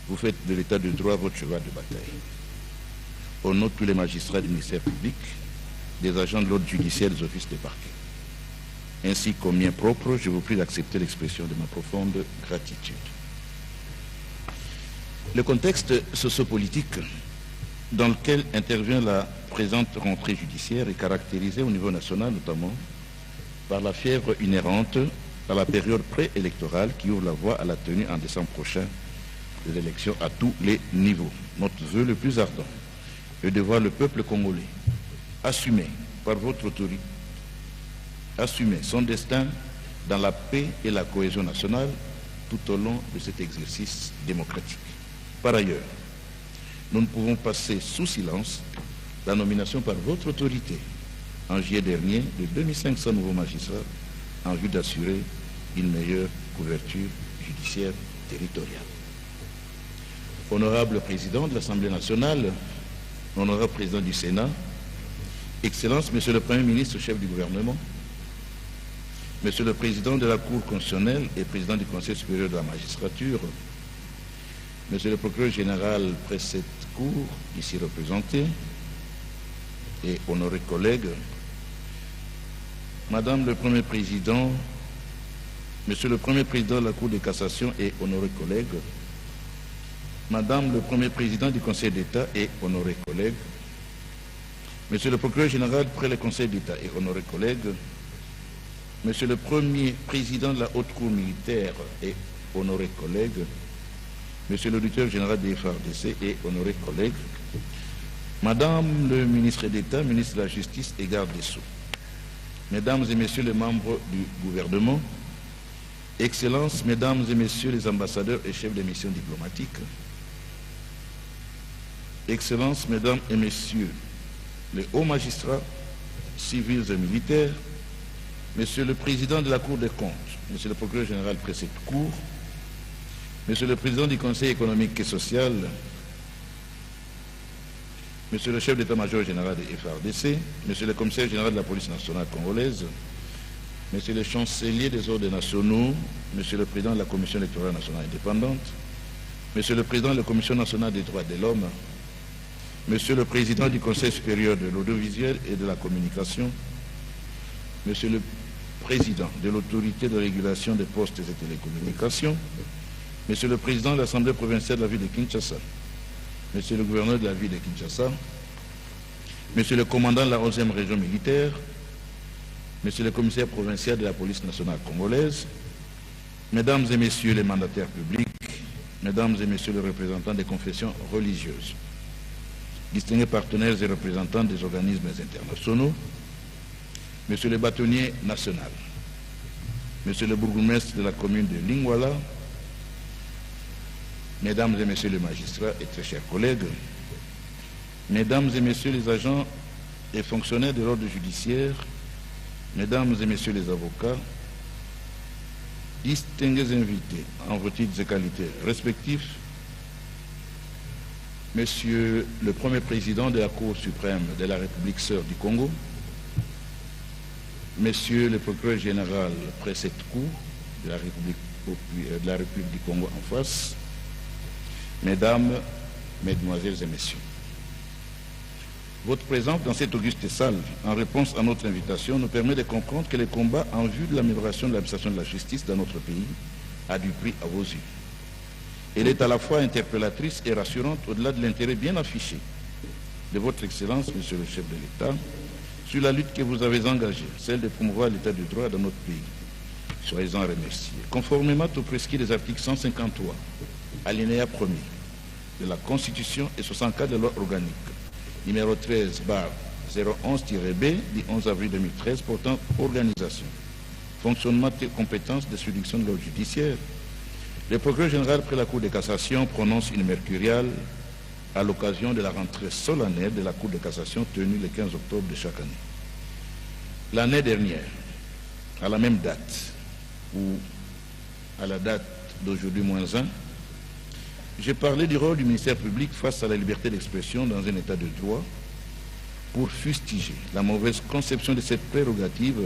vous faites de l'état de droit votre cheval de bataille. Au nom de tous les magistrats du ministère public, des agents de l'ordre judiciaire des offices des parquets, ainsi qu'au mien propre, je vous prie d'accepter l'expression de ma profonde gratitude. Le contexte sociopolitique dans lequel intervient la présente rentrée judiciaire est caractérisé au niveau national notamment par la fièvre inhérente à la période préélectorale qui ouvre la voie à la tenue en décembre prochain des élections à tous les niveaux. Notre vœu le plus ardent est de voir le peuple congolais assumer par votre autorité, assumer son destin dans la paix et la cohésion nationale tout au long de cet exercice démocratique. Par ailleurs, nous ne pouvons passer sous silence la nomination par votre autorité en juillet dernier de 2500 nouveaux magistrats en vue d'assurer une meilleure couverture judiciaire territoriale. Honorable Président de l'Assemblée nationale, honorable Président du Sénat, Excellences, Monsieur le Premier ministre, chef du gouvernement, Monsieur le Président de la Cour constitutionnelle et Président du Conseil supérieur de la magistrature, Monsieur le Procureur général près cette Cour, ici représenté, et honorés collègues, Madame le Premier Président, Monsieur le Premier Président de la Cour de cassation et honorés collègues, Madame le Premier Président du Conseil d'État et honorés collègues, Monsieur le Procureur général près le Conseil d'État et honorés collègues, Monsieur le Premier Président de la Haute Cour militaire et honorés collègues, Monsieur l'auditeur général des FARDC et honorés collègues, Madame le ministre d'État, ministre de la Justice et garde des Sceaux, Mesdames et Messieurs les membres du gouvernement, Excellences, Mesdames et Messieurs les ambassadeurs et chefs des missions diplomatiques, Excellences, Mesdames et Messieurs les hauts magistrats, civils et militaires, Monsieur le Président de la Cour des comptes, Monsieur le Procureur général près cette Cour, Monsieur le Président du Conseil économique et social, Monsieur le chef d'état-major général des FARDC, Monsieur le commissaire général de la police nationale congolaise, Monsieur le chancelier des ordres nationaux, Monsieur le président de la Commission électorale nationale indépendante, Monsieur le président de la Commission nationale des droits de l'homme, Monsieur le président du Conseil supérieur de l'audiovisuel et de la communication, Monsieur le président de l'autorité de régulation des postes et télécommunications, Monsieur le président de l'Assemblée provinciale de la ville de Kinshasa, Monsieur le gouverneur de la ville de Kinshasa, Monsieur le commandant de la 11e région militaire, Monsieur le commissaire provincial de la police nationale congolaise, Mesdames et Messieurs les mandataires publics, Mesdames et Messieurs les représentants des confessions religieuses, distingués partenaires et représentants des organismes internationaux, Monsieur le bâtonnier national, Monsieur le bourgmestre de la commune de Lingwala, Mesdames et Messieurs les magistrats et très chers collègues, Mesdames et Messieurs les agents et fonctionnaires de l'ordre judiciaire, Mesdames et Messieurs les avocats, distingués invités en vos titres et qualités respectifs, Monsieur le Premier Président de la Cour suprême de la République sœur du Congo, Monsieur le Procureur général près cette Cour de la République du Congo en face, Mesdames, Mesdemoiselles et Messieurs, votre présence dans cette auguste salle, en réponse à notre invitation, nous permet de comprendre que les combats en vue de l'amélioration de l'administration de la justice dans notre pays a du prix à vos yeux. Elle est à la fois interpellatrice et rassurante au-delà de l'intérêt bien affiché de votre Excellence, Monsieur le chef de l'État, sur la lutte que vous avez engagée, celle de promouvoir l'état de droit dans notre pays. Soyez-en remerciés. Conformément au prescrit des articles 153, alinéa 1er de la Constitution et 64 de la loi organique, numéro 13/011-B du 11 avril 2013 portant organisation, fonctionnement et compétences de juridiction de l'ordre judiciaire, le procureur général près la Cour de cassation prononce une mercuriale à l'occasion de la rentrée solennelle de la Cour de cassation tenue le 15 octobre de chaque année. L'année dernière, à la même date, ou à la date d'aujourd'hui -1, j'ai parlé du rôle du ministère public face à la liberté d'expression dans un état de droit pour fustiger la mauvaise conception de cette prérogative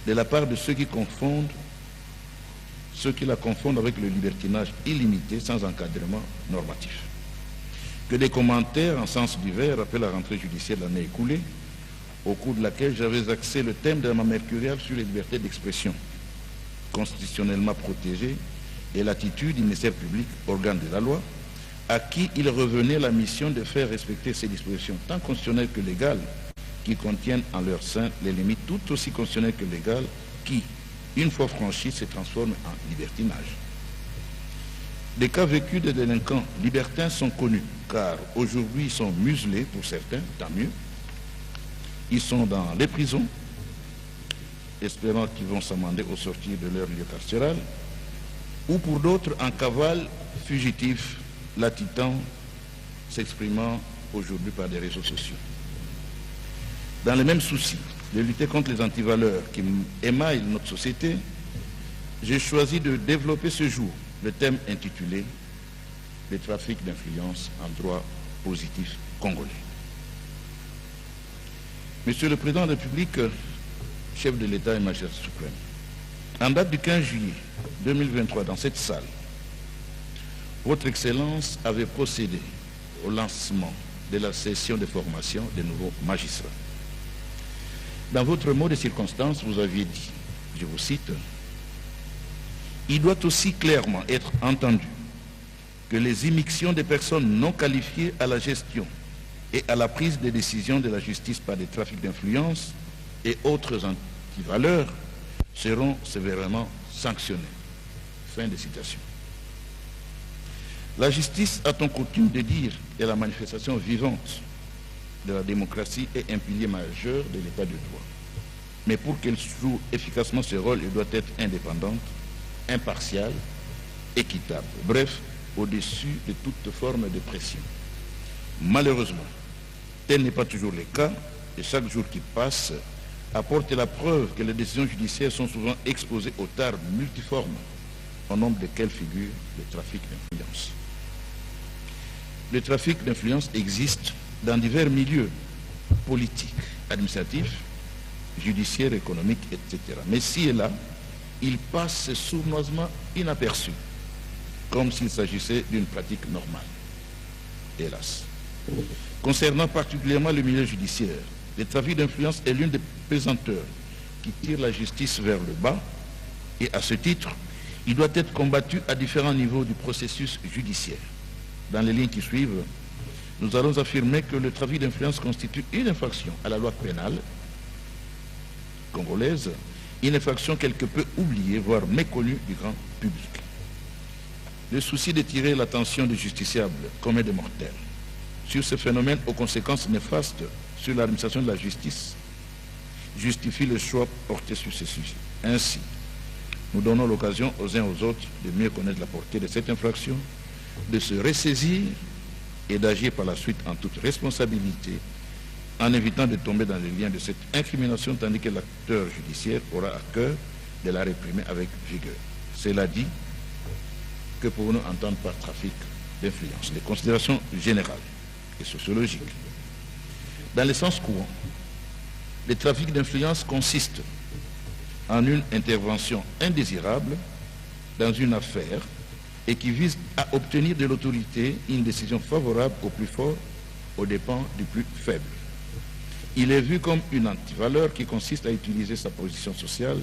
de la part de ceux qui la confondent avec le libertinage illimité sans encadrement normatif. Que des commentaires en sens divers après la rentrée judiciaire de l'année écoulée, au cours de laquelle j'avais axé le thème de ma mercuriale sur les libertés d'expression, constitutionnellement protégées, et l'attitude du ministère public, organe de la loi, à qui il revenait la mission de faire respecter ces dispositions, tant constitutionnelles que légales, qui contiennent en leur sein les limites tout aussi constitutionnelles que légales, qui, une fois franchies, se transforment en libertinage. Les cas vécus des délinquants libertins sont connus, car aujourd'hui ils sont muselés pour certains, tant mieux. Ils sont dans les prisons, espérant qu'ils vont s'amender au sortir de leur lieu carcéral, ou pour d'autres en cavale, fugitifs, latitants, s'exprimant aujourd'hui par des réseaux sociaux. Dans le même souci de lutter contre les antivaleurs qui émaillent notre société, j'ai choisi de développer ce jour le thème intitulé « Le trafic d'influence en droit positif congolais ». Monsieur le Président de la République, chef de l'État et magistrat suprême, en date du 15 juillet 2023, dans cette salle, Votre Excellence avait procédé au lancement de la session de formation des nouveaux magistrats. Dans votre mot de circonstance, vous aviez dit, je vous cite, « Il doit aussi clairement être entendu que les immixtions des personnes non qualifiées à la gestion et à la prise de décision de la justice par des trafics d'influence et autres antivaleurs seront sévèrement sanctionnées. » Fin de citation. La justice, a-t-on coutume de dire, est la manifestation vivante de la démocratie et un pilier majeur de l'état de droit. Mais pour qu'elle joue efficacement ce rôle, elle doit être indépendante, impartiale, équitable. Bref, au-dessus de toute forme de pression. Malheureusement, tel n'est pas toujours le cas, et chaque jour qui passe apporte la preuve que les décisions judiciaires sont souvent exposées aux tares multiformes, au nombre desquelles figure le trafic d'influence. Le trafic d'influence existe dans divers milieux politiques, administratifs, judiciaires, économiques, etc. Mais ci et là, il passe sournoisement inaperçu, comme s'il s'agissait d'une pratique normale. Hélas. Concernant particulièrement le milieu judiciaire, le trafic d'influence est l'une des pesanteurs qui tire la justice vers le bas, et à ce titre, il doit être combattu à différents niveaux du processus judiciaire. Dans les lignes qui suivent, nous allons affirmer que le trafic d'influence constitue une infraction à la loi pénale congolaise, une infraction quelque peu oubliée, voire méconnue du grand public. Le souci de tirer l'attention des justiciables comme des mortels sur ce phénomène aux conséquences néfastes sur l'administration de la justice justifie le choix porté sur ce sujet. Ainsi, nous donnons l'occasion aux uns aux autres de mieux connaître la portée de cette infraction, de se ressaisir et d'agir par la suite en toute responsabilité, en évitant de tomber dans les liens de cette incrimination, tandis que l'acteur judiciaire aura à cœur de la réprimer avec vigueur. Cela dit, que pouvons-nous entendre par trafic d'influence? Des considérations générales et sociologiques. Dans le sens courant, le trafic d'influence consiste en une intervention indésirable dans une affaire et qui vise à obtenir de l'autorité une décision favorable au plus fort aux dépens du plus faible. Il est vu comme une antivaleur qui consiste à utiliser sa position sociale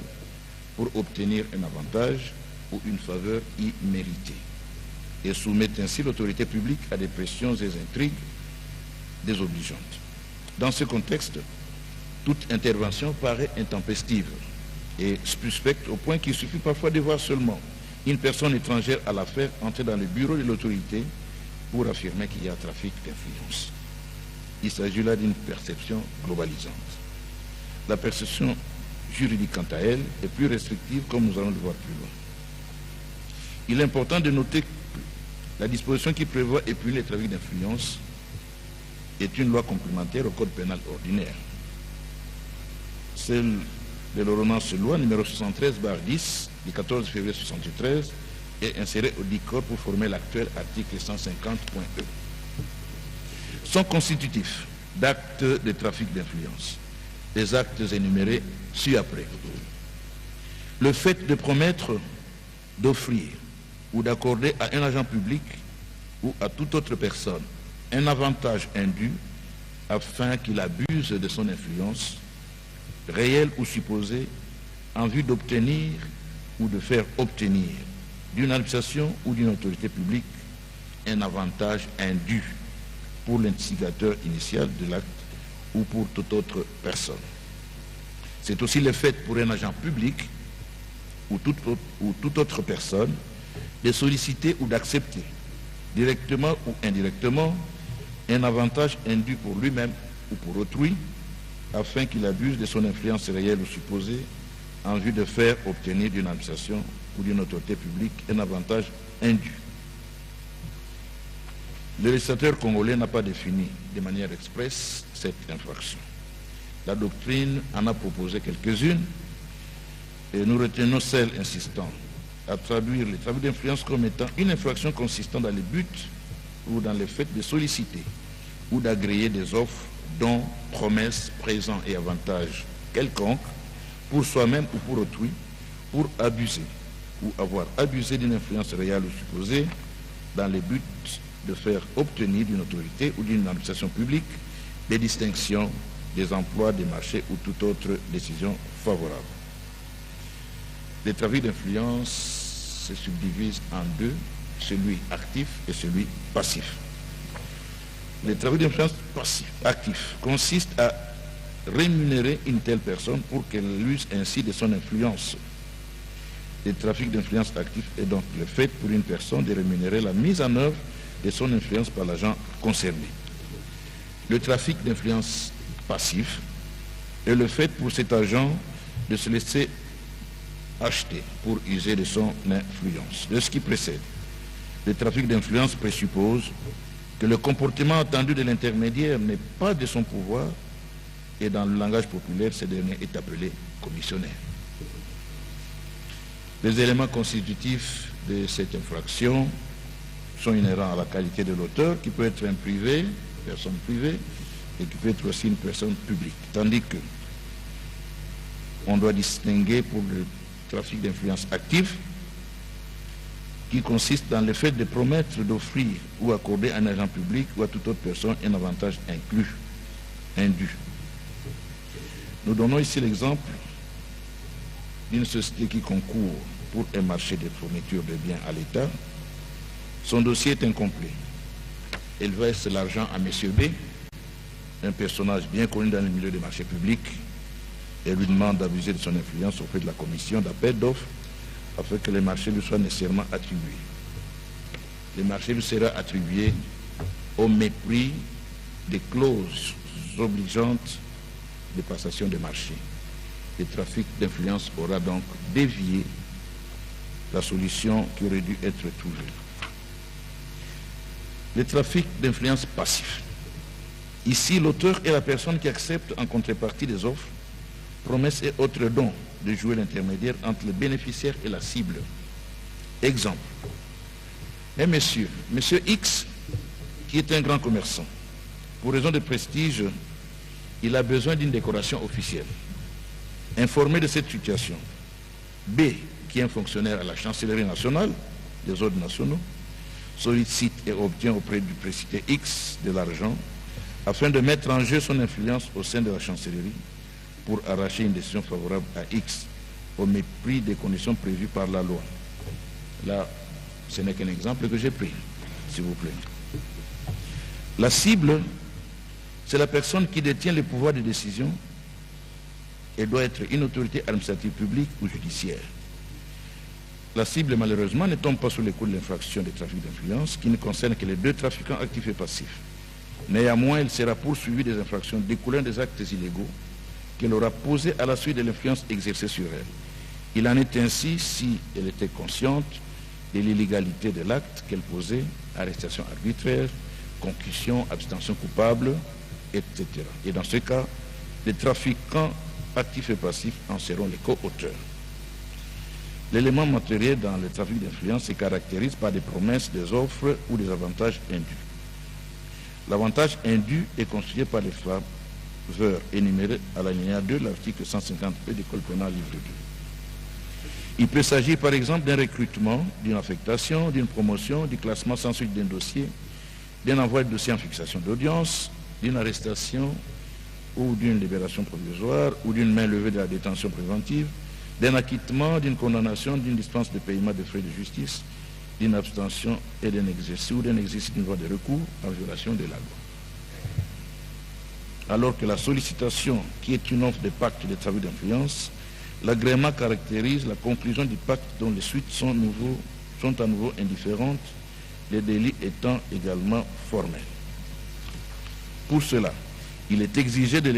pour obtenir un avantage ou une faveur imméritée et soumettre ainsi l'autorité publique à des pressions et intrigues désobligeantes. Dans ce contexte, toute intervention paraît intempestive et suspecte au point qu'il suffit parfois de voir seulement une personne étrangère à l'affaire entrer dans le bureau de l'autorité pour affirmer qu'il y a trafic d'influence. Il s'agit là d'une perception globalisante. La perception juridique, quant à elle, est plus restrictive, comme nous allons le voir plus loin. Il est important de noter que la disposition qui prévoit et punit les trafics d'influence est une loi complémentaire au Code pénal ordinaire. Celle de l'ordonnance loi numéro 73/10 du 14 février 1973 et insérés au dit corps pour former l'actuel article 150.e. Sont constitutifs d'actes de trafic d'influence. Les actes énumérés ci-après. Le fait de promettre, d'offrir ou d'accorder à un agent public ou à toute autre personne un avantage indu afin qu'il abuse de son influence, réelle ou supposée, en vue d'obtenir ou de faire obtenir d'une administration ou d'une autorité publique un avantage indu pour l'instigateur initial de l'acte ou pour toute autre personne. C'est aussi le fait pour un agent public ou toute autre personne de solliciter ou d'accepter, directement ou indirectement, un avantage indu pour lui-même ou pour autrui, afin qu'il abuse de son influence réelle ou supposée, en vue de faire obtenir d'une administration ou d'une autorité publique un avantage indu. Le législateur congolais n'a pas défini de manière expresse cette infraction. La doctrine en a proposé quelques-unes et nous retenons celle insistant à traduire les trafics d'influence comme étant une infraction consistant dans les buts ou dans le fait de solliciter ou d'agréer des offres, dons, promesses, présents et avantages quelconques pour soi-même ou pour autrui, pour abuser ou avoir abusé d'une influence réelle ou supposée dans le but de faire obtenir d'une autorité ou d'une administration publique des distinctions, des emplois, des marchés ou toute autre décision favorable. Les trafics d'influence se subdivisent en deux, celui actif et celui passif. Les trafics d'influence actif consistent à rémunérer une telle personne pour qu'elle use ainsi de son influence. Le trafic d'influence actif est donc le fait pour une personne de rémunérer la mise en œuvre de son influence par l'agent concerné. Le trafic d'influence passif est le fait pour cet agent de se laisser acheter pour user de son influence. De ce qui précède, le trafic d'influence présuppose que le comportement attendu de l'intermédiaire n'est pas de son pouvoir et dans le langage populaire, ce dernier est appelé commissionnaire. Les éléments constitutifs de cette infraction sont inhérents à la qualité de l'auteur, qui peut être un privé, une personne privée, et qui peut être aussi une personne publique. Tandis que on doit distinguer pour le trafic d'influence actif, qui consiste dans le fait de promettre, d'offrir ou accorder à un agent public ou à toute autre personne un avantage inclus, indu. Nous donnons ici l'exemple d'une société qui concourt pour un marché de fourniture de biens à l'État. Son dossier est incomplet. Elle verse l'argent à M. B, un personnage bien connu dans le milieu des marchés publics, et lui demande d'abuser de son influence auprès de la commission d'appel d'offres afin que les marchés lui soient nécessairement attribués. Les marchés lui sera attribué au mépris des clauses obligeantes de passation de marché. Le trafic d'influence aura donc dévié la solution qui aurait dû être trouvée. Le trafic d'influence passif. Ici, l'auteur est la personne qui accepte en contrepartie des offres, promesses et autres dons de jouer l'intermédiaire entre le bénéficiaire et la cible. Exemple. Un monsieur X, qui est un grand commerçant, pour raison de prestige, il a besoin d'une décoration officielle. Informé de cette situation, B, qui est un fonctionnaire à la chancellerie nationale, des ordres nationaux, sollicite et obtient auprès du précité X de l'argent afin de mettre en jeu son influence au sein de la chancellerie pour arracher une décision favorable à X au mépris des conditions prévues par la loi. Là, ce n'est qu'un exemple que j'ai pris, s'il vous plaît. La cible, c'est la personne qui détient le pouvoir de décision et doit être une autorité administrative publique ou judiciaire. La cible, malheureusement, ne tombe pas sous les coups de l'infraction des trafics d'influence qui ne concerne que les deux trafiquants actifs et passifs. Néanmoins, elle sera poursuivie des infractions découlant des actes illégaux qu'elle aura posés à la suite de l'influence exercée sur elle. Il en est ainsi si elle était consciente de l'illégalité de l'acte qu'elle posait, arrestation arbitraire, concussion, abstention coupable, etc. Et dans ce cas, les trafiquants actifs et passifs en seront les co-auteurs. L'élément matériel dans le trafic d'influence se caractérise par des promesses, des offres ou des avantages indus. L'avantage indu est constitué par les faveurs énumérées à l'alinéa 2 de l'article 150P du Code pénal livre 2. Il peut s'agir par exemple d'un recrutement, d'une affectation, d'une promotion, du classement sans suite d'un dossier, d'un envoi de dossier en fixation d'audience, d'une arrestation ou d'une libération provisoire ou d'une main levée de la détention préventive, d'un acquittement, d'une condamnation, d'une dispense de paiement de frais de justice, d'une abstention et d'un exercice ou d'un exercice d'une voie de recours en violation de la loi. Alors que la sollicitation, qui est une offre de pacte de trafic d'influence, l'agrément caractérise la conclusion du pacte dont les suites sont à nouveau indifférentes, les délits étant également formels. Pour cela, il est exigé de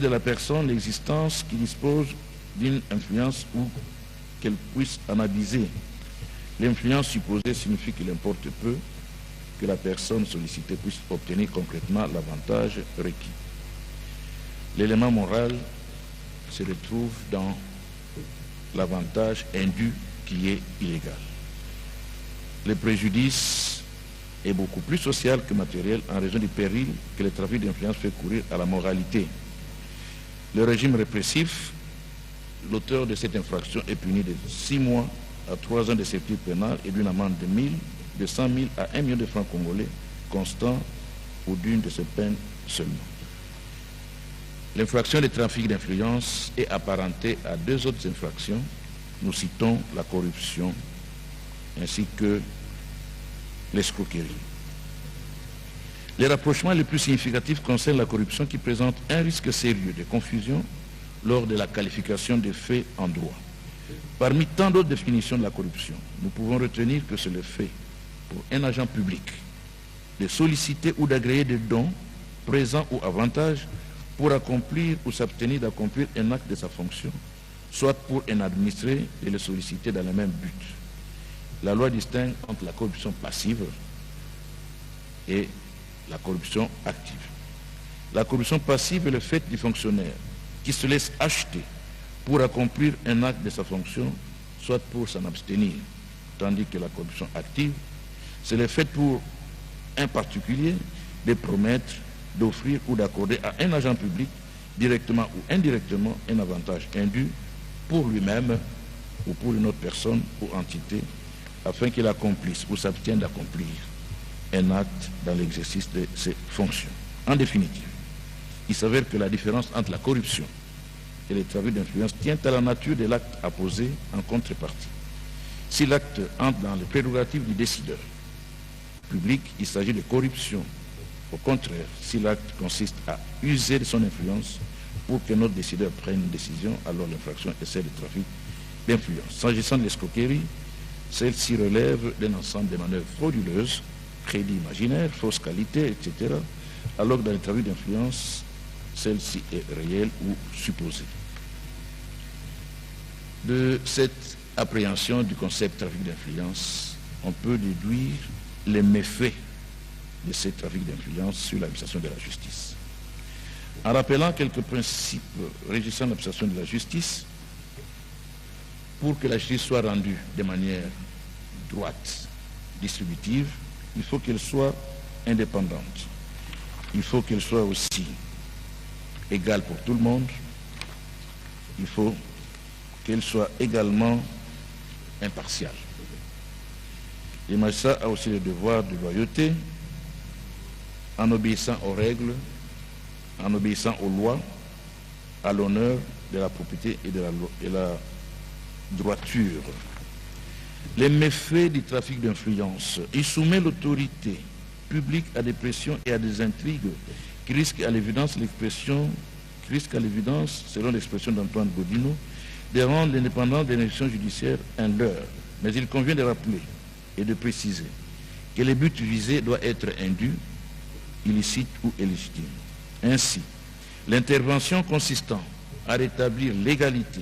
la personne l'existence qui dispose d'une influence ou qu'elle puisse analyser. L'influence supposée signifie qu'il importe peu que la personne sollicitée puisse obtenir concrètement l'avantage requis. L'élément moral se retrouve dans l'avantage indu qui est illégal. Le préjudice est beaucoup plus social que matériel en raison du péril que le trafic d'influence fait courir à la moralité. Le régime répressif, l'auteur de cette infraction est puni de 6 mois à 3 ans de servitude pénale et d'une amende de 100 000 à 1 million de francs congolais constant ou d'une de ces peines seulement. L'infraction de trafic d'influence est apparentée à 2 autres infractions. Nous citons la corruption ainsi que l'escroquerie. Les rapprochements les plus significatifs concernent la corruption qui présente un risque sérieux de confusion lors de la qualification des faits en droit. Parmi tant d'autres définitions de la corruption, nous pouvons retenir que c'est le fait pour un agent public de solliciter ou d'agréer des dons, présents ou avantages pour accomplir ou s'abstenir d'accomplir un acte de sa fonction, soit pour un administré et le solliciter dans le même but. La loi distingue entre la corruption passive et la corruption active. La corruption passive est le fait du fonctionnaire qui se laisse acheter pour accomplir un acte de sa fonction, soit pour s'en abstenir, tandis que la corruption active, c'est le fait pour un particulier de promettre, d'offrir ou d'accorder à un agent public, directement ou indirectement, un avantage indu pour lui-même ou pour une autre personne ou entité, afin qu'il accomplisse ou s'abstienne d'accomplir un acte dans l'exercice de ses fonctions. En définitive, il s'avère que la différence entre la corruption et les trafics d'influence tient à la nature de l'acte apposé en contrepartie. Si l'acte entre dans les prérogatives du décideur public, il s'agit de corruption. Au contraire, si l'acte consiste à user de son influence pour que notre décideur prenne une décision, alors l'infraction est celle de trafic d'influence. S'agissant de l'escroquerie, celle-ci relève d'un ensemble de manœuvres frauduleuses, crédits imaginaires, fausses qualités, etc., alors que dans les trafics d'influence, celle-ci est réelle ou supposée. De cette appréhension du concept trafic d'influence, on peut déduire les méfaits de ces trafics d'influence sur l'administration de la justice. En rappelant quelques principes régissant l'administration de la justice, pour que la justice soit rendue de manière droite, distributive, il faut qu'elle soit indépendante. Il faut qu'elle soit aussi égale pour tout le monde. Il faut qu'elle soit également impartiale. Le magistrat a aussi le devoir de loyauté en obéissant aux règles, en obéissant aux lois, à l'honneur de la propriété et de la droiture. Les méfaits du trafic d'influence, il soumet l'autorité publique à des pressions et à des intrigues qui risquent à l'évidence selon l'expression d'Antoine Godino, de rendre l'indépendance des institutions judiciaires un leurre. Mais il convient de rappeler et de préciser que le but visé doit être indu, illicite ou illégitime. Ainsi, l'intervention consistant à rétablir l'égalité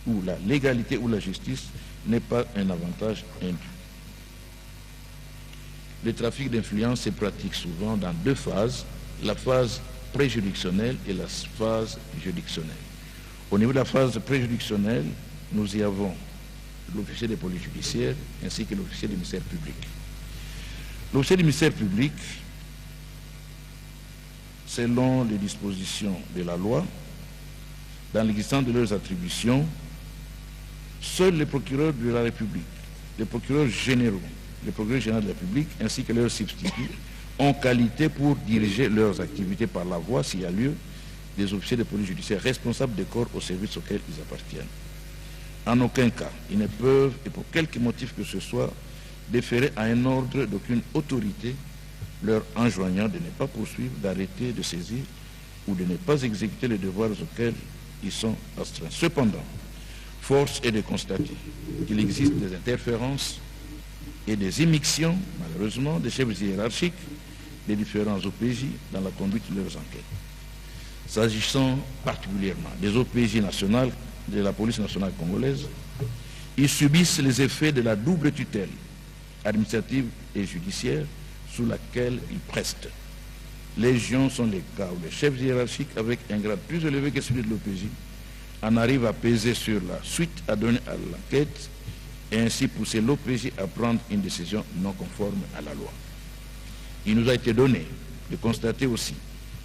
ou la justice n'est pas un avantage indu. Le trafic d'influence se pratique souvent dans 2 phases, la phase préjuridictionnelle et la phase juridictionnelle. Au niveau de la phase préjuridictionnelle, nous y avons l'officier de police judiciaire ainsi que l'officier du ministère public. L'officier du ministère public, selon les dispositions de la loi, dans l'existence de leurs attributions, seuls les procureurs de la République, les procureurs généraux, les procureurs généraux de la République ainsi que leurs substituts ont qualité pour diriger leurs activités par la voie, s'il y a lieu, des officiers de police judiciaire responsables des corps au service auquel ils appartiennent. En aucun cas, ils ne peuvent, et pour quelque motif que ce soit, déférer à un ordre d'aucune autorité leur enjoignant de ne pas poursuivre, d'arrêter, de saisir ou de ne pas exécuter les devoirs auxquels ils sont astreints. Cependant, force est de constater qu'il existe des interférences et des immixtions, malheureusement, des chefs hiérarchiques des différents OPJ dans la conduite de leurs enquêtes. S'agissant particulièrement des OPJ nationales de la police nationale congolaise, ils subissent les effets de la double tutelle administrative et judiciaire sous laquelle ils prestent. Légion sont les cas où les chefs hiérarchiques, avec un grade plus élevé que celui de l'OPJ, en arrivent à peser sur la suite à donner à l'enquête et ainsi pousser l'OPJ à prendre une décision non conforme à la loi. Il nous a été donné de constater aussi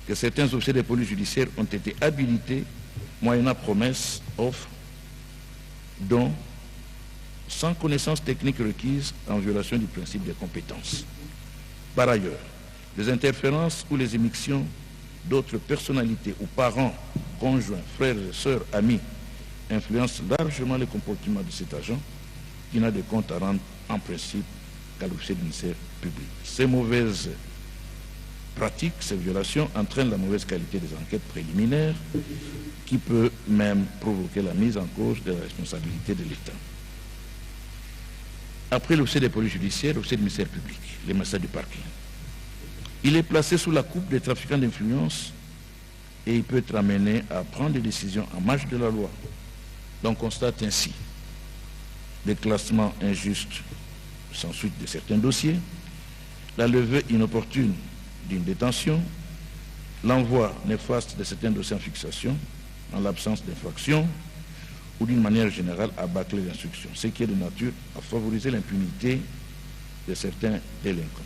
que certains officiers de police judiciaire ont été habilités moyennant promesse, offre, dont sans connaissance technique requise en violation du principe des compétences. Par ailleurs, les interférences ou les émictions d'autres personnalités ou parents, conjoints, frères et sœurs, amis, influencent largement le comportement de cet agent qui n'a de compte à rendre en principe qu'à l'officier du ministère public. Ces mauvaises pratiques, ces violations entraînent la mauvaise qualité des enquêtes préliminaires qui peut même provoquer la mise en cause de la responsabilité de l'État. Après l'officier de police judiciaire, l'officier du ministère public, les magistrats du parquet, il est placé sous la coupe des trafiquants d'influence et il peut être amené à prendre des décisions en marge de la loi. On constate ainsi des classements injustes sans suite de certains dossiers, la levée inopportune d'une détention, l'envoi néfaste de certains dossiers en fixation, en l'absence d'infraction, ou d'une manière générale à bâcler l'instruction, ce qui est de nature à favoriser l'impunité de certains délinquants.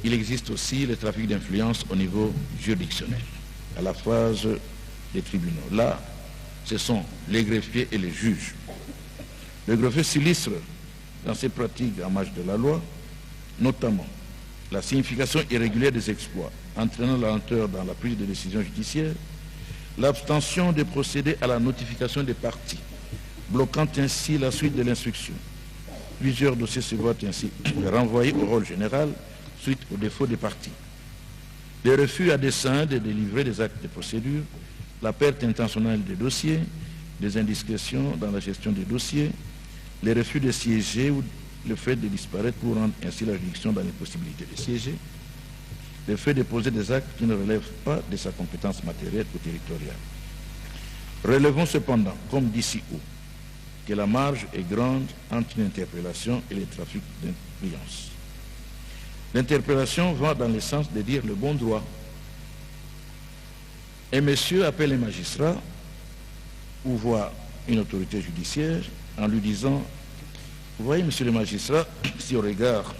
Il existe aussi le trafic d'influence au niveau juridictionnel, à la phase des tribunaux. Là, ce sont les greffiers et les juges. Le greffier s'illustre dans ses pratiques en marge de la loi, notamment la signification irrégulière des exploits, entraînant la lenteur dans la prise de décision judiciaire, l'abstention de procéder à la notification des parties, bloquant ainsi la suite de l'instruction. Plusieurs dossiers se voient ainsi renvoyés au rôle général suite au défaut des parties. Les refus à dessein de délivrer des actes de procédure, la perte intentionnelle des dossiers, des indiscrétions dans la gestion des dossiers, les refus de siéger ou le fait de disparaître pour rendre ainsi la juridiction dans les possibilités de siéger, le fait de poser des actes qui ne relèvent pas de sa compétence matérielle ou territoriale. Relevons cependant, comme d'ici haut, que la marge est grande entre l'interpellation et les trafics d'influence. L'interpellation va dans le sens de dire le bon droit. Et monsieur appelle un magistrat ou voit une autorité judiciaire en lui disant « Vous voyez, monsieur le magistrat, si au regard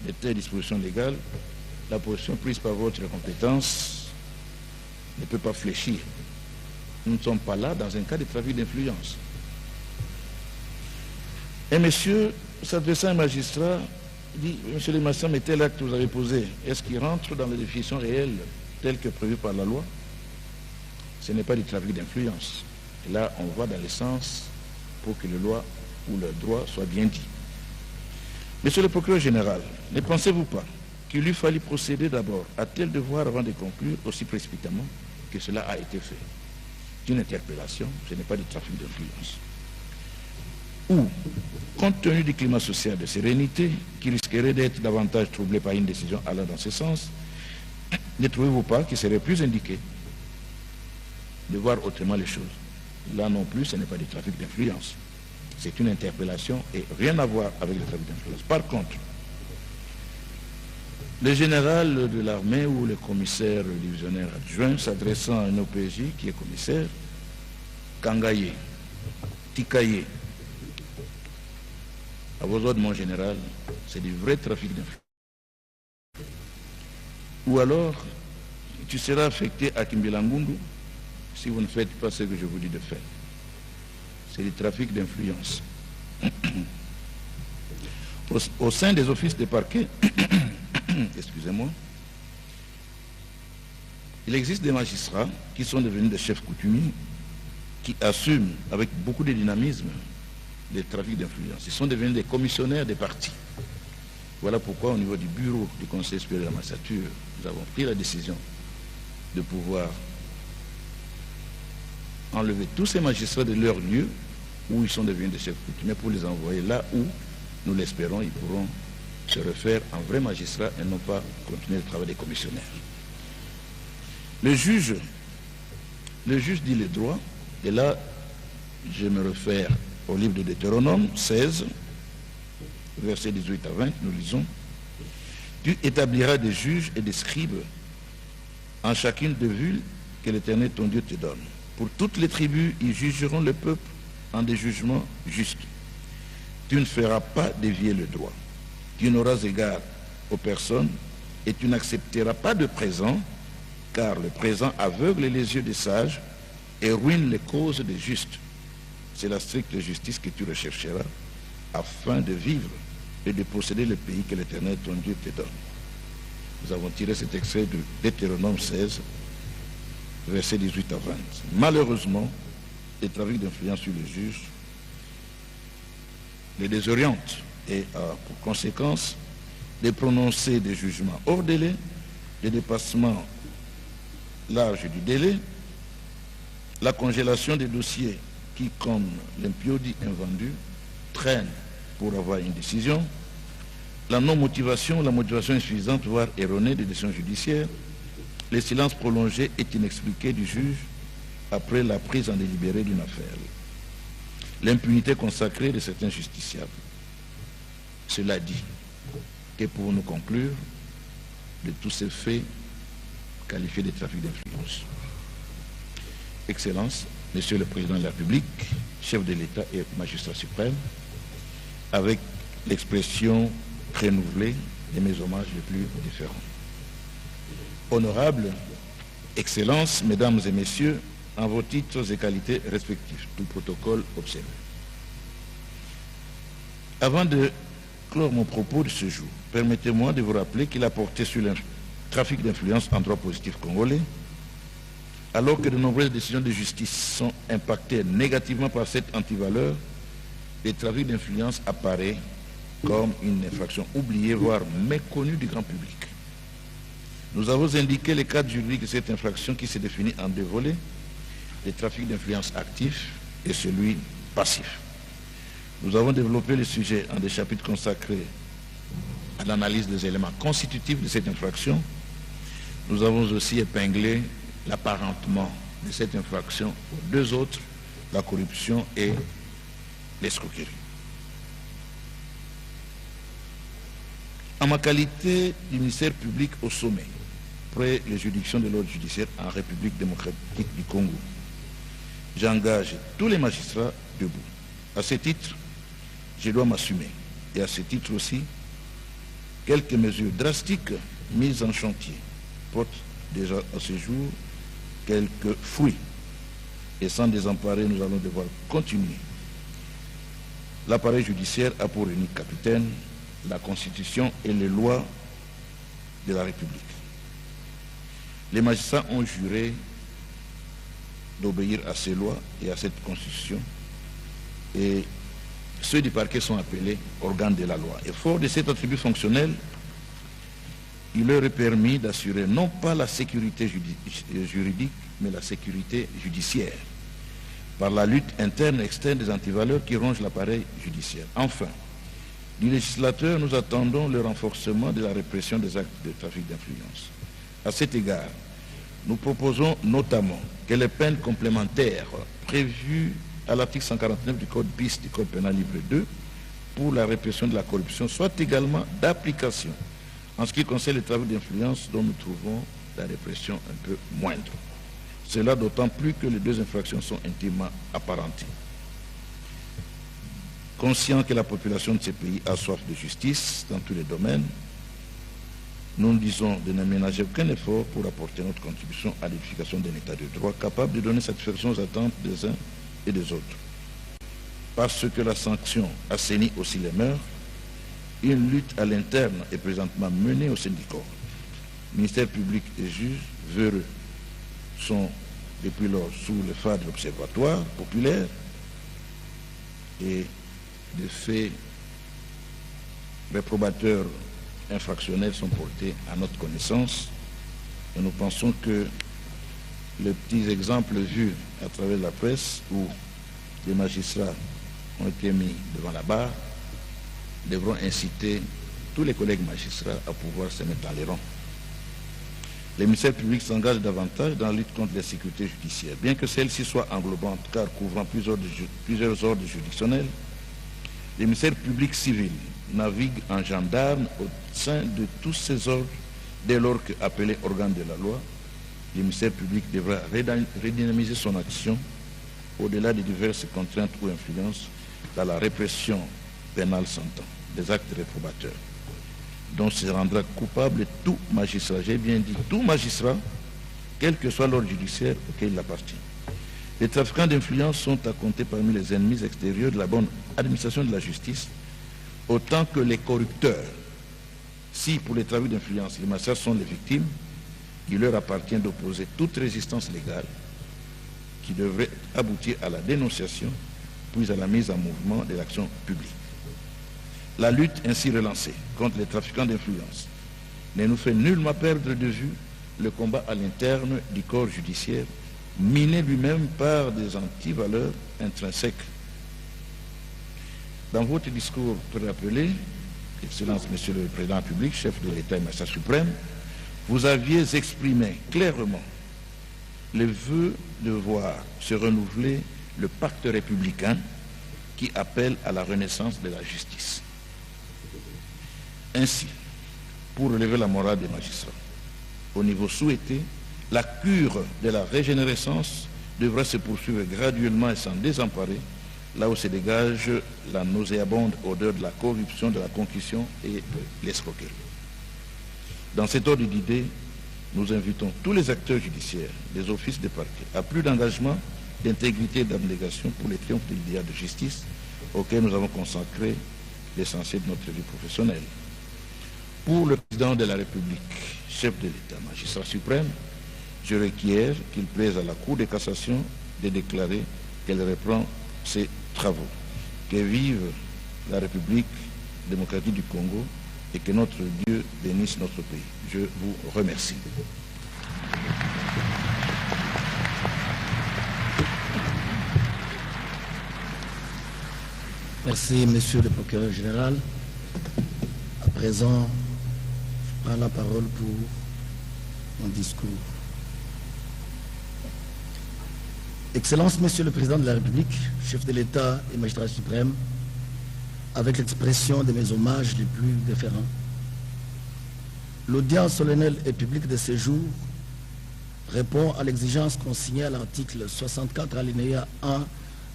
de telles dispositions légales, la position prise par votre compétence ne peut pas fléchir. Nous ne sommes pas là dans un cas de trafic d'influence. » Et monsieur, s'adressant à un magistrat, dit « Monsieur le magistrat, mais tel acte que vous avez posé, est-ce qu'il rentre dans les définitions réelles telles que prévues par la loi ?» Ce n'est pas du trafic d'influence. Et là, on va dans le sens pour que le loi ou le droit soit bien dit. Monsieur le procureur général, ne pensez-vous pas qu'il lui fallut procéder d'abord à tel devoir avant de conclure aussi précipitamment que cela a été fait? C'est une interpellation, ce n'est pas du trafic d'influence. Ou, compte tenu du climat social de sérénité, qui risquerait d'être davantage troublé par une décision allant dans ce sens, ne trouvez-vous pas qu'il serait plus indiqué de voir autrement les choses? Là non plus, ce n'est pas du trafic d'influence. C'est une interpellation et rien à voir avec le trafic d'influence. Par contre, le général de l'armée ou le commissaire divisionnaire adjoint s'adressant à un OPJ qui est commissaire Kangaye, Tikaye, à vos ordres, mon général, c'est du vrai trafic d'influence. Ou alors, tu seras affecté à Kimbelangundu si vous ne faites pas ce que je vous dis de faire. C'est du trafic d'influence. Au sein des offices de parquet, excusez-moi, il existe des magistrats qui sont devenus des chefs coutumiers, qui assument avec beaucoup de dynamisme les trafics d'influence. Ils sont devenus des commissionnaires des partis. Voilà pourquoi au niveau du bureau du Conseil supérieur de la magistrature, nous avons pris la décision de pouvoir enlever tous ces magistrats de leur lieu où ils sont devenus des chefs coutumiers pour les envoyer là où, nous l'espérons, ils pourront se refaire en vrais magistrats et non pas continuer le travail des commissionnaires. Le juge dit les droits, et là, je me réfère au livre de Deutéronome 16, versets 18 à 20, nous lisons: Tu établiras des juges et des scribes en chacune des villes que l'Éternel ton Dieu te donne. Pour toutes les tribus, ils jugeront le peuple en des jugements justes. Tu ne feras pas dévier le droit. Tu n'auras égard aux personnes et tu n'accepteras pas de présent, car le présent aveugle les yeux des sages et ruine les causes des justes. C'est la stricte justice que tu rechercheras afin de vivre et de posséder le pays que l'Éternel ton Dieu te donne. Nous avons tiré cet extrait de Deutéronome 16, versets 18 à 20. Malheureusement, les trafics d'influence sur les juges les désorientent et a pour conséquence de prononcer des jugements hors délai, des dépassements larges du délai, la congélation des dossiers qui, comme l'impiodi invendu, traînent pour avoir une décision, la non-motivation, la motivation insuffisante, voire erronée des décisions judiciaires, le silence prolongé et inexpliqué du juge après la prise en délibéré d'une affaire, l'impunité consacrée de certains justiciables. Cela dit, que pouvons-nous conclure de tous ces faits qualifiés de trafic d'influence? Excellence, Monsieur le Président de la République, chef de l'État et magistrat suprême, avec l'expression renouvelée de mes hommages les plus différents. Honorables, Excellences, Mesdames et Messieurs, en vos titres et qualités respectifs, tout protocole observé. Avant de clore mon propos de ce jour, permettez-moi de vous rappeler qu'il a porté sur le trafic d'influence en droit positif congolais, alors que de nombreuses décisions de justice sont impactées négativement par cette antivaleur, le trafic d'influence apparaît comme une infraction oubliée, voire méconnue du grand public. Nous avons indiqué le cadre juridique de cette infraction qui se définit en deux volets, le trafic d'influence actif et celui passif. Nous avons développé le sujet en des chapitres consacrés à l'analyse des éléments constitutifs de cette infraction. Nous avons aussi épinglé l'apparentement de cette infraction aux deux autres, la corruption et l'escroquerie. En ma qualité du ministère public au sommet, près les juridictions de l'ordre judiciaire en République démocratique du Congo, j'engage tous les magistrats debout. À ce titre, je dois m'assumer. Et à ce titre aussi, quelques mesures drastiques mises en chantier portent déjà à ce jour quelques fruits. Et sans désemparer, nous allons devoir continuer. L'appareil judiciaire a pour unique capitaine la Constitution et les lois de la République. Les magistrats ont juré d'obéir à ces lois et à cette Constitution, et ceux du parquet sont appelés organes de la loi. Et fort de cet attribut fonctionnel, il leur est permis d'assurer non pas la sécurité juridique, mais la sécurité judiciaire, par la lutte interne et externe des antivaleurs qui rongent l'appareil judiciaire. Enfin, du législateur, nous attendons le renforcement de la répression des actes de trafic d'influence. À cet égard, nous proposons notamment que les peines complémentaires prévues à l'article 149 du Code bis du Code pénal livre 2 pour la répression de la corruption soient également d'application en ce qui concerne les trafics d'influence dont nous trouvons la répression un peu moindre. Cela d'autant plus que les deux infractions sont intimement apparentées. Conscient que la population de ces pays a soif de justice dans tous les domaines, nous nous disons de ne ménager aucun effort pour apporter notre contribution à l'édification d'un État de droit capable de donner satisfaction aux attentes des uns et des autres. Parce que la sanction assainit aussi les mœurs, une lutte à l'interne est présentement menée au sein du corps. Ministère public et juges véreux sont depuis lors sous le phare de l'Observatoire populaire et des faits réprobateurs infractionnels sont portés à notre connaissance et nous pensons que les petits exemples vus à travers la presse où des magistrats ont été mis devant la barre devront inciter tous les collègues magistrats à pouvoir se mettre dans les rangs. Les ministères publics s'engagent davantage dans la lutte contre la sécurité judiciaire, bien que celle-ci soit englobante car couvrant plusieurs ordres juridictionnels. Les ministères publics civils naviguent en gendarme au sein de tous ces ordres dès lors qu'appelés organes de la loi. Le ministère public devra redynamiser son action au-delà des diverses contraintes ou influences dans la répression pénale s'entend des actes réprobateurs, dont se rendra coupable tout magistrat, j'ai bien dit tout magistrat, quel que soit l'ordre judiciaire auquel il appartient. Les trafiquants d'influence sont à compter parmi les ennemis extérieurs de la bonne administration de la justice, autant que les corrupteurs. Si pour les trafics d'influence, les magistrats sont les victimes, il leur appartient d'opposer toute résistance légale qui devrait aboutir à la dénonciation, puis à la mise en mouvement de l'action publique. La lutte ainsi relancée contre les trafiquants d'influence ne nous fait nullement perdre de vue le combat à l'interne du corps judiciaire, miné lui-même par des antivaleurs intrinsèques. Dans votre discours préappelé, Excellence Monsieur le Président de la République, chef de l'État et magistrat suprême, vous aviez exprimé clairement le vœu de voir se renouveler le pacte républicain qui appelle à la renaissance de la justice. Ainsi, pour relever la morale des magistrats, au niveau souhaité, la cure de la régénérescence devra se poursuivre graduellement et sans désemparer, là où se dégage la nauséabonde odeur de la corruption, de la concussion et de l'escroquerie. Dans cet ordre d'idées, nous invitons tous les acteurs judiciaires, des offices des parquets, à plus d'engagement, d'intégrité et d'abnégation pour les triomphes de l'idéal de justice auquel nous avons consacré l'essentiel de notre vie professionnelle. Pour le président de la République, chef de l'État, magistrat suprême, je requiers qu'il plaise à la Cour de cassation de déclarer qu'elle reprend ses travaux. Que vive la République démocratique du Congo et que notre Dieu bénisse notre pays. Je vous remercie. Merci, Monsieur le procureur général. À présent, je prends la parole pour mon discours. Excellence, Monsieur le Président de la République, chef de l'État et magistrat suprême, avec l'expression de mes hommages les plus déférents, l'audience solennelle et publique de ce jour répond à l'exigence consignée à l'article 64 alinéa 1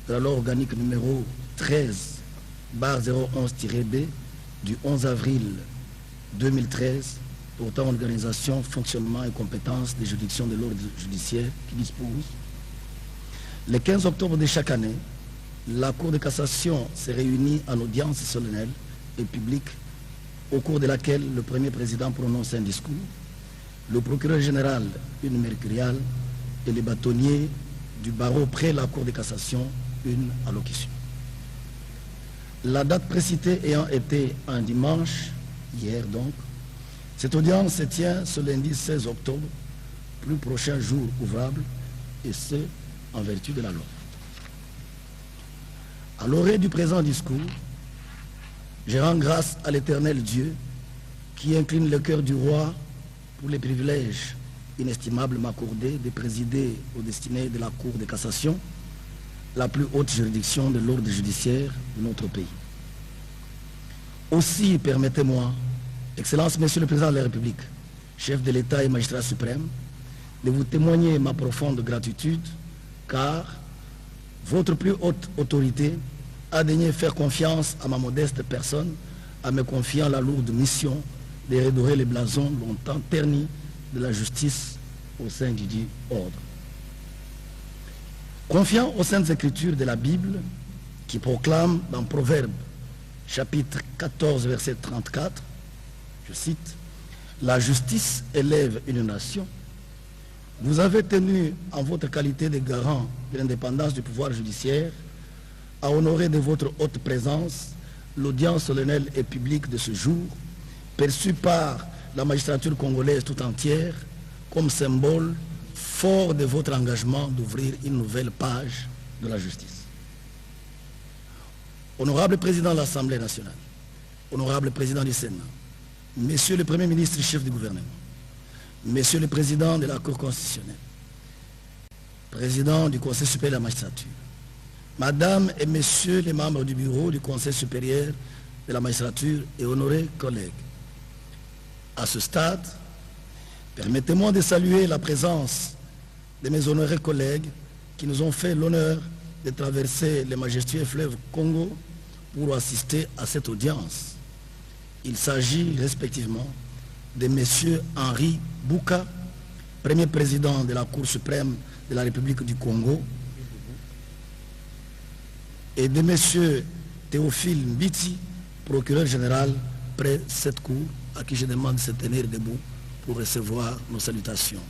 de la loi organique numéro 13/011-B du 11 avril 2013 portant organisation, fonctionnement et compétences des juridictions de l'ordre judiciaire qui dispose: le 15 octobre de chaque année, la Cour de cassation se réunit en audience solennelle et publique au cours de laquelle le premier président prononce un discours, le procureur général une mercuriale et les bâtonniers du barreau près la Cour de cassation une allocution. La date précitée ayant été un dimanche, hier donc, cette audience se tient ce lundi 16 octobre, plus prochain jour ouvrable, et ce, en vertu de la loi. À l'orée du présent discours, je rends grâce à l'Éternel Dieu qui incline le cœur du roi pour les privilèges inestimables m'accordés de présider aux destinées de la Cour de cassation, la plus haute juridiction de l'ordre judiciaire de notre pays. Aussi, permettez-moi, Excellence, Monsieur le Président de la République, chef de l'État et magistrat suprême, de vous témoigner ma profonde gratitude, car votre plus haute autorité a daigné faire confiance à ma modeste personne, en me confiant la lourde mission de redorer les blasons longtemps ternis de la justice au sein du dit ordre. Confiant aux saintes écritures de la Bible, qui proclament dans Proverbes, chapitre 14, verset 34, je cite, « La justice élève une nation », vous avez tenu, en votre qualité de garant de l'indépendance du pouvoir judiciaire, à honorer de votre haute présence l'audience solennelle et publique de ce jour, perçue par la magistrature congolaise tout entière comme symbole fort de votre engagement d'ouvrir une nouvelle page de la justice. Honorable Président de l'Assemblée nationale, Honorable Président du Sénat, Monsieur le Premier ministre chef du gouvernement, Monsieur le Président de la Cour constitutionnelle, Président du Conseil supérieur de la magistrature, Madame et Messieurs les membres du bureau du Conseil supérieur de la magistrature et honorés collègues, à ce stade, permettez-moi de saluer la présence de mes honorés collègues qui nous ont fait l'honneur de traverser le majestueux fleuve Congo pour assister à cette audience. Il s'agit respectivement de M. Henri Bouka, premier président de la Cour suprême de la République du Congo, et de M. Théophile Mbiti, procureur général près cette cour, à qui je demande de se tenir debout pour recevoir nos salutations.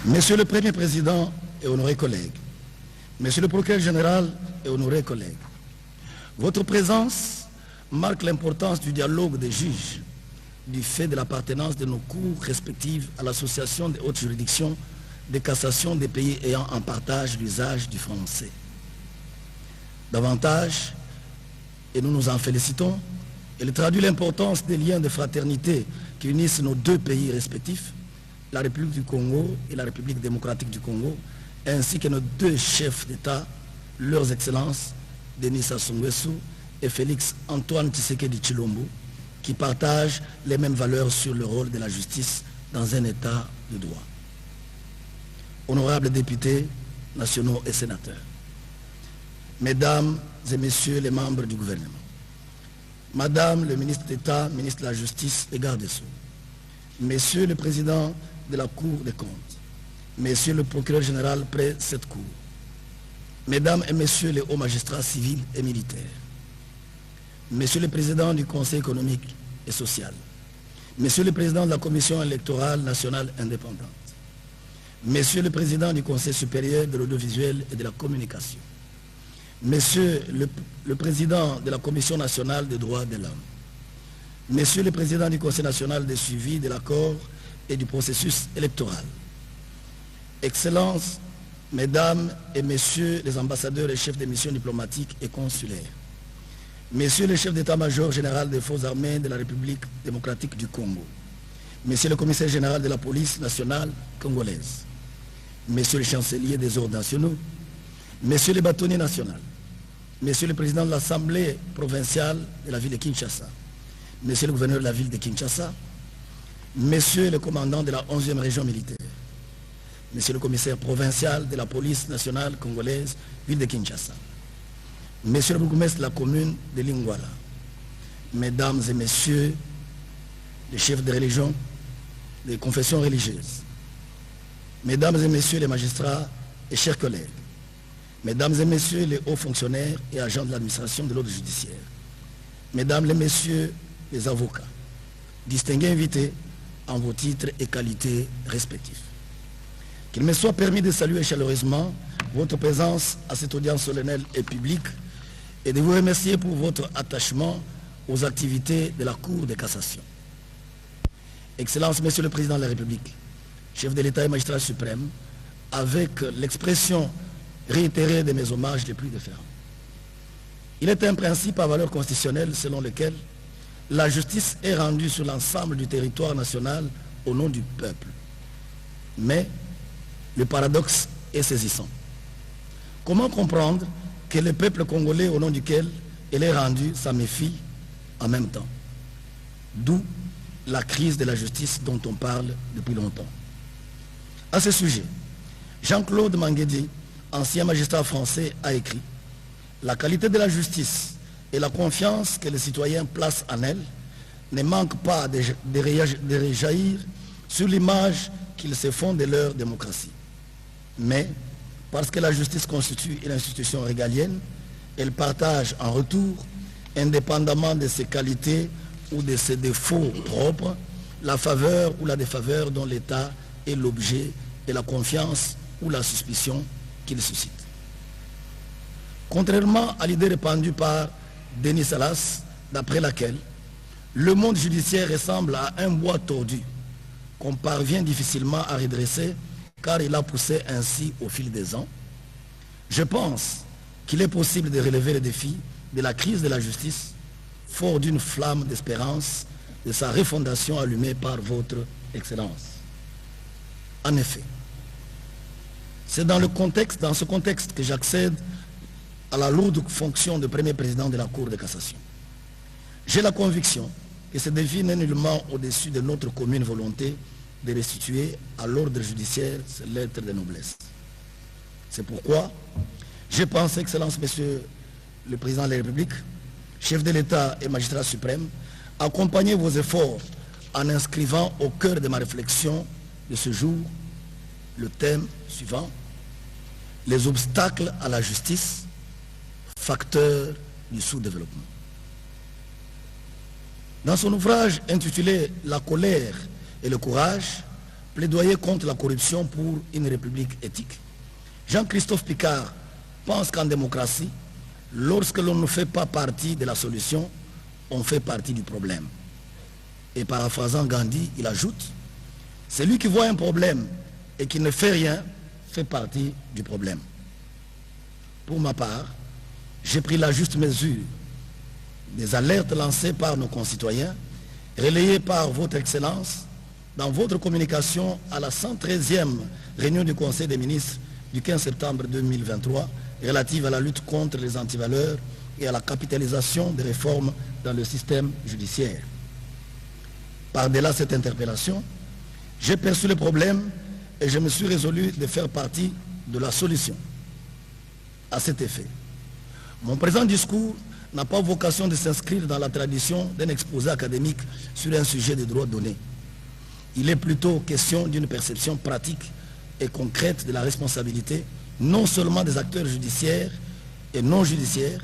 Monsieur le Premier Président et honorés collègues, Monsieur le Procureur général et honorés collègues, votre présence marque l'importance du dialogue des juges du fait de l'appartenance de nos cours respectives à l'association des hautes juridictions de cassation des pays ayant en partage l'usage du français. Davantage, et nous nous en félicitons, elle traduit l'importance des liens de fraternité qui unissent nos deux pays respectifs, la République du Congo et la République démocratique du Congo, ainsi que nos deux chefs d'État, leurs excellences, Denis Sassou Nguesso et Félix Antoine Tshisekedi Tshilombo, qui partagent les mêmes valeurs sur le rôle de la justice dans un État de droit. Honorables députés, nationaux et sénateurs, Mesdames et Messieurs les membres du gouvernement, Madame le ministre d'État, ministre de la Justice et garde des Sceaux, Monsieur le Président de la Cour des comptes, Monsieur le Procureur général près cette Cour, Mesdames et Messieurs les hauts magistrats civils et militaires, Monsieur le Président du Conseil économique et social, Monsieur le Président de la Commission électorale nationale indépendante, Monsieur le Président du Conseil supérieur de l'audiovisuel et de la communication, Monsieur le Président de la Commission nationale des droits de l'homme, Monsieur le Président du Conseil national de suivi de l'accord et du processus électoral, Excellences, Mesdames et Messieurs les ambassadeurs et chefs des missions diplomatiques et consulaires, Messieurs le chef d'état-major général des forces armées de la République démocratique du Congo, Monsieur le commissaire général de la police nationale congolaise, Monsieur le chancelier des ordres nationaux, Monsieur le bâtonnier national, Monsieur le président de l'Assemblée provinciale de la ville de Kinshasa, Monsieur le gouverneur de la ville de Kinshasa, Monsieur le commandant de la 11e région militaire, Monsieur le commissaire provincial de la police nationale congolaise, ville de Kinshasa, Monsieur le bourgmestre de la commune de Lingwala, Mesdames et Messieurs les chefs de religion, des confessions religieuses, Mesdames et Messieurs les magistrats et chers collègues, Mesdames et Messieurs les hauts fonctionnaires et agents de l'administration de l'ordre judiciaire, Mesdames et Messieurs les avocats, distingués invités en vos titres et qualités respectifs. Qu'il me soit permis de saluer chaleureusement votre présence à cette audience solennelle et publique et de vous remercier pour votre attachement aux activités de la Cour de cassation. Excellences, Monsieur le Président de la République, chef de l'État et magistrat suprême, avec l'expression réitérée de mes hommages les plus déférents. Il est un principe à valeur constitutionnelle selon lequel la justice est rendue sur l'ensemble du territoire national au nom du peuple. Mais le paradoxe est saisissant. Comment comprendre que le peuple congolais au nom duquel elle est rendue s'en méfie en même temps. D'où la crise de la justice dont on parle depuis longtemps. À ce sujet, Jean-Claude Manguedi, ancien magistrat français, a écrit « La qualité de la justice et la confiance que les citoyens placent en elle ne manquent pas de réjaillir sur l'image qu'ils se font de leur démocratie. Mais, parce que la justice constitue une institution régalienne, elle partage en retour, indépendamment de ses qualités ou de ses défauts propres, la faveur ou la défaveur dont l'État est l'objet et la confiance ou la suspicion qu'il suscite. » Contrairement à l'idée répandue par Denis Salas, d'après laquelle le monde judiciaire ressemble à un bois tordu qu'on parvient difficilement à redresser car il a poussé ainsi au fil des ans, je pense qu'il est possible de relever le défi de la crise de la justice fort d'une flamme d'espérance de sa refondation allumée par votre Excellence. En effet, c'est dans ce contexte que j'accède à la lourde fonction de premier président de la Cour de cassation. J'ai la conviction que ce défi n'est nullement au-dessus de notre commune volonté de restituer à l'ordre judiciaire ses lettres de noblesse. C'est pourquoi je pense, Excellence, Monsieur le Président de la République, chef de l'État et magistrat suprême, accompagner vos efforts en inscrivant au cœur de ma réflexion de ce jour le thème suivant: les obstacles à la justice, facteurs du sous-développement. Dans son ouvrage intitulé « La colère et le courage, plaidoyer contre la corruption pour une république éthique », Jean-Christophe Picard pense qu'en démocratie, lorsque l'on ne fait pas partie de la solution, on fait partie du problème. Et paraphrasant Gandhi, il ajoute « Celui qui voit un problème et qui ne fait rien fait partie du problème. » Pour ma part, j'ai pris la juste mesure des alertes lancées par nos concitoyens, relayées par votre Excellence dans votre communication à la 113e réunion du Conseil des ministres du 15 septembre 2023 relative à la lutte contre les antivaleurs et à la capitalisation des réformes dans le système judiciaire. Par-delà cette interpellation, j'ai perçu le problème et je me suis résolu de faire partie de la solution. À cet effet, mon présent discours n'a pas vocation de s'inscrire dans la tradition d'un exposé académique sur un sujet de droit donné. Il est plutôt question d'une perception pratique et concrète de la responsabilité non seulement des acteurs judiciaires et non judiciaires,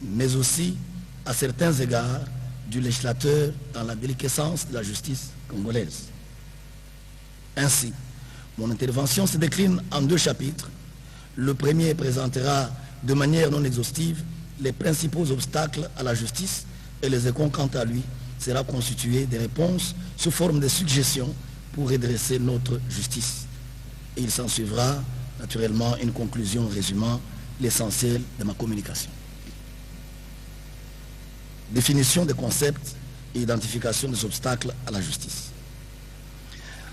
mais aussi, à certains égards, du législateur dans la déliquescence de la justice congolaise. Ainsi, mon intervention se décline en 2 chapitres. Le premier présentera de manière non exhaustive les principaux obstacles à la justice et le second, quant à lui, sera constitué de réponses sous forme de suggestions pour redresser notre justice. Et il s'en suivra naturellement une conclusion résumant l'essentiel de ma communication. Définition des concepts et identification des obstacles à la justice.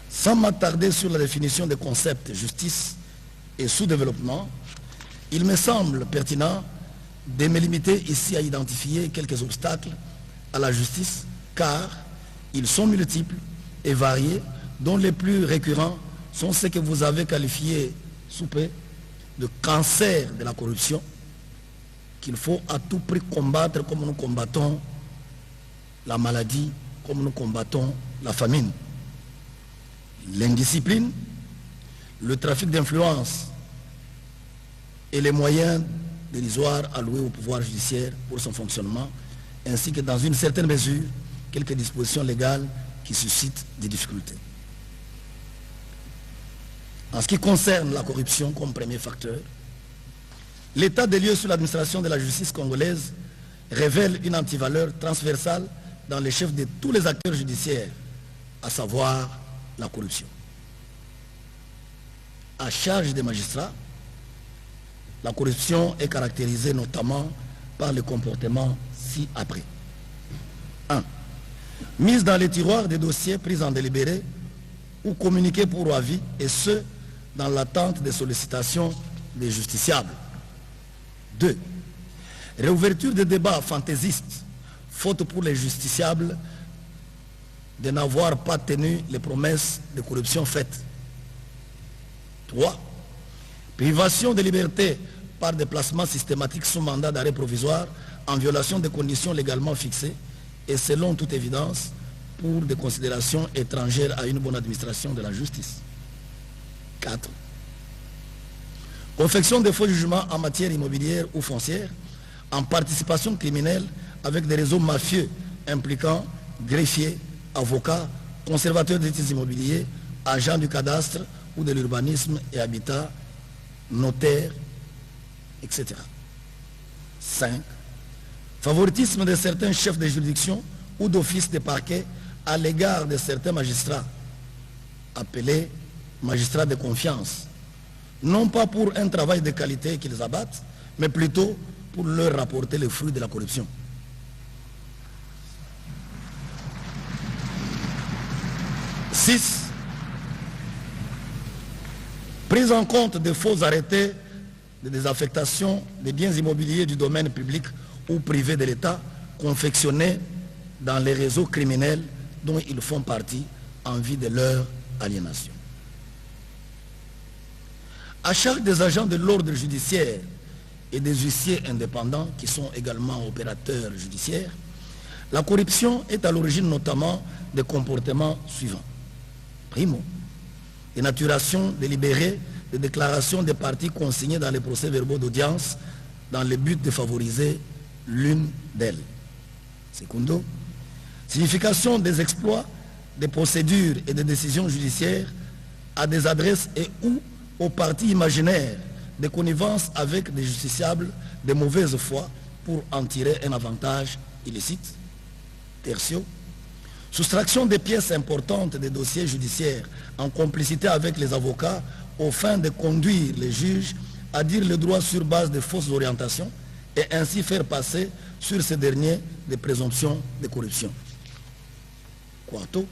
Sans m'attarder sur la définition des concepts justice et sous-développement, il me semble pertinent de me limiter ici à identifier quelques obstacles à la justice, car ils sont multiples et variés, dont les plus récurrents sont ceux que vous avez qualifiés sous peu de cancer de la corruption, qu'il faut à tout prix combattre comme nous combattons la maladie, comme nous combattons la famine. L'indiscipline, le trafic d'influence et les moyens dérisoires alloués au pouvoir judiciaire pour son fonctionnement, ainsi que dans une certaine mesure, quelques dispositions légales qui suscitent des difficultés. En ce qui concerne la corruption comme premier facteur, l'état des lieux sur l'administration de la justice congolaise révèle une antivaleur transversale dans les chefs de tous les acteurs judiciaires, à savoir la corruption. À charge des magistrats, la corruption est caractérisée notamment par le comportement ci-après. 1. Mise dans les tiroirs des dossiers pris en délibéré ou communiqués pour avis, et ce, dans l'attente des sollicitations des justiciables. 2. Réouverture des débats fantaisistes faute pour les justiciables de n'avoir pas tenu les promesses de corruption faites. 3. Privation de liberté par déplacement systématique sous mandat d'arrêt provisoire en violation des conditions légalement fixées et selon toute évidence pour des considérations étrangères à une bonne administration de la justice. 4. Confection de faux jugements en matière immobilière ou foncière en participation criminelle avec des réseaux mafieux impliquant greffiers, avocats, conservateurs des titres immobiliers, agents du cadastre ou de l'urbanisme et habitat, notaires, etc. 5. Favoritisme de certains chefs de juridiction ou d'office de parquet à l'égard de certains magistrats, appelés magistrats de confiance, non pas pour un travail de qualité qu'ils abattent, mais plutôt pour leur rapporter les fruits de la corruption. 6. Prise en compte de faux arrêtés de désaffectation des biens immobiliers du domaine public ou privé de l'État confectionnés dans les réseaux criminels dont ils font partie en vue de leur aliénation. À charge des agents de l'ordre judiciaire et des huissiers indépendants qui sont également opérateurs judiciaires, la corruption est à l'origine notamment des comportements suivants. Primo, dénaturation délibérée des déclarations des parties consignées dans les procès-verbaux d'audience dans le but de favoriser l'une d'elles. Secondo, signification des exploits, des procédures et des décisions judiciaires à des adresses et ou aux parties imaginaires de connivence avec des justiciables de mauvaise foi pour en tirer un avantage illicite. Tertio, soustraction des pièces importantes des dossiers judiciaires en complicité avec les avocats aux fins de conduire les juges à dire le droit sur base de fausses orientations et ainsi faire passer sur ces derniers des présomptions de corruption. Quarto,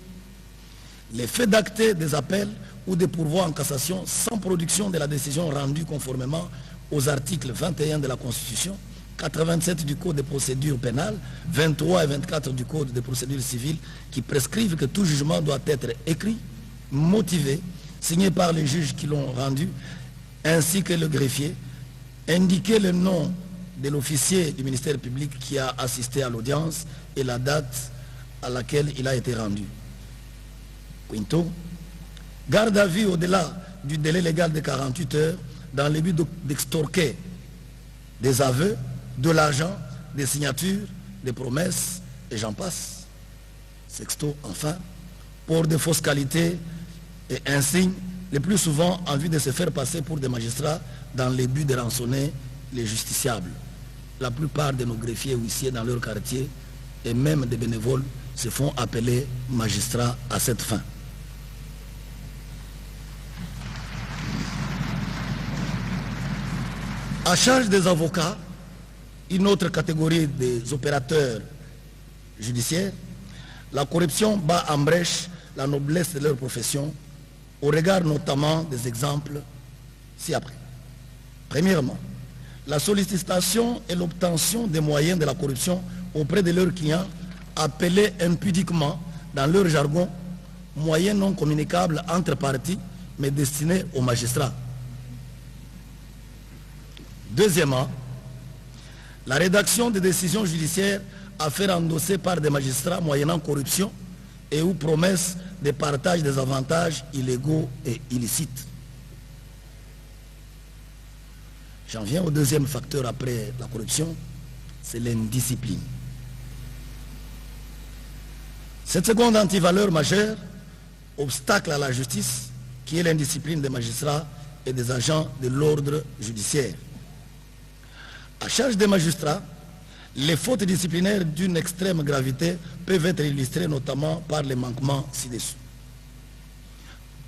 les faits d'acter des appels ou des pourvois en cassation sans production de la décision rendue conformément aux articles 21 de la Constitution, 87 du Code de procédure pénale, 23 et 24 du Code de procédure civile qui prescrivent que tout jugement doit être écrit, motivé, signé par les juges qui l'ont rendu, ainsi que le greffier, indiquer le nom de l'officier du ministère public qui a assisté à l'audience et la date à laquelle il a été rendu. Quinto, garde à vue au-delà du délai légal de 48 heures dans le but d'extorquer des aveux, de l'argent, des signatures, des promesses, et j'en passe. Sexto, enfin, pour de fausses qualités et insignes, le plus souvent en vue de se faire passer pour des magistrats dans le but de rançonner les justiciables. La plupart de nos greffiers huissiers dans leur quartier et même des bénévoles se font appeler magistrats à cette fin. À charge des avocats, une autre catégorie des opérateurs judiciaires, la corruption bat en brèche la noblesse de leur profession au regard notamment des exemples ci-après. Premièrement, la sollicitation et l'obtention des moyens de la corruption auprès de leurs clients appelés impudiquement dans leur jargon moyens non communicables entre parties mais destinés aux magistrats. Deuxièmement, la rédaction des décisions judiciaires à faire endosser par des magistrats moyennant corruption et ou promesse de partage des avantages illégaux et illicites. J'en viens au deuxième facteur après la corruption, c'est l'indiscipline. Cette seconde antivaleur majeure, obstacle à la justice, qui est l'indiscipline des magistrats et des agents de l'ordre judiciaire. À charge des magistrats, les fautes disciplinaires d'une extrême gravité peuvent être illustrées notamment par les manquements ci-dessous.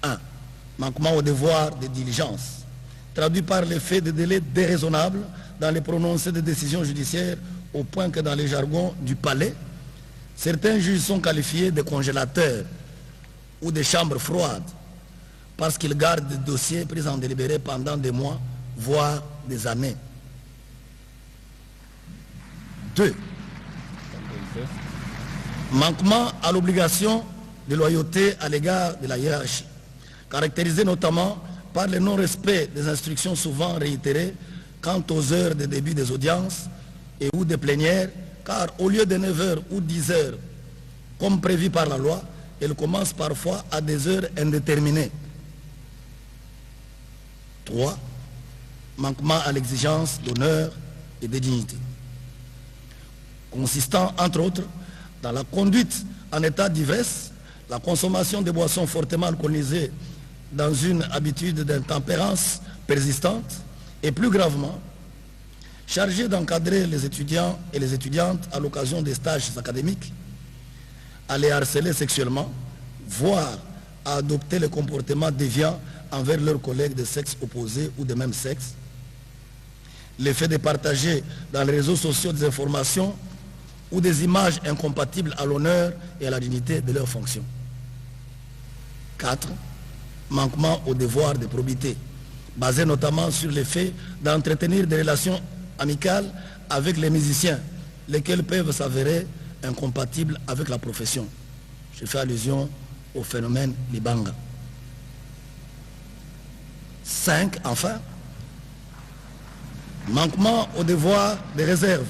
1. Manquement au devoir de diligence, traduit par l'effet de délais déraisonnables dans les prononcés de décisions judiciaires au point que dans les jargons du palais, certains juges sont qualifiés de congélateurs ou de chambres froides parce qu'ils gardent des dossiers pris en délibéré pendant des mois, voire des années. 2. Manquement à l'obligation de loyauté à l'égard de la hiérarchie, caractérisé notamment par le non-respect des instructions souvent réitérées quant aux heures de début des audiences et ou des plénières, car au lieu de 9 heures ou 10 heures, comme prévu par la loi, elle commence parfois à des heures indéterminées. 3. Manquement à l'exigence d'honneur et de dignité, consistant entre autres dans la conduite en état d'ivresse, la consommation de boissons fortement alcoolisées dans une habitude d'intempérance persistante et plus gravement, chargé d'encadrer les étudiants et les étudiantes à l'occasion des stages académiques, à les harceler sexuellement, voire à adopter les comportements déviants envers leurs collègues de sexe opposé ou de même sexe, le fait de partager dans les réseaux sociaux des informations ou des images incompatibles à l'honneur et à la dignité de leurs fonctions. 4. Manquement au devoir de probité, basé notamment sur le fait d'entretenir des relations amicales avec les musiciens, lesquels peuvent s'avérer incompatibles avec la profession. Je fais allusion au phénomène Libanga. 5. Enfin, manquement au devoir de réserve,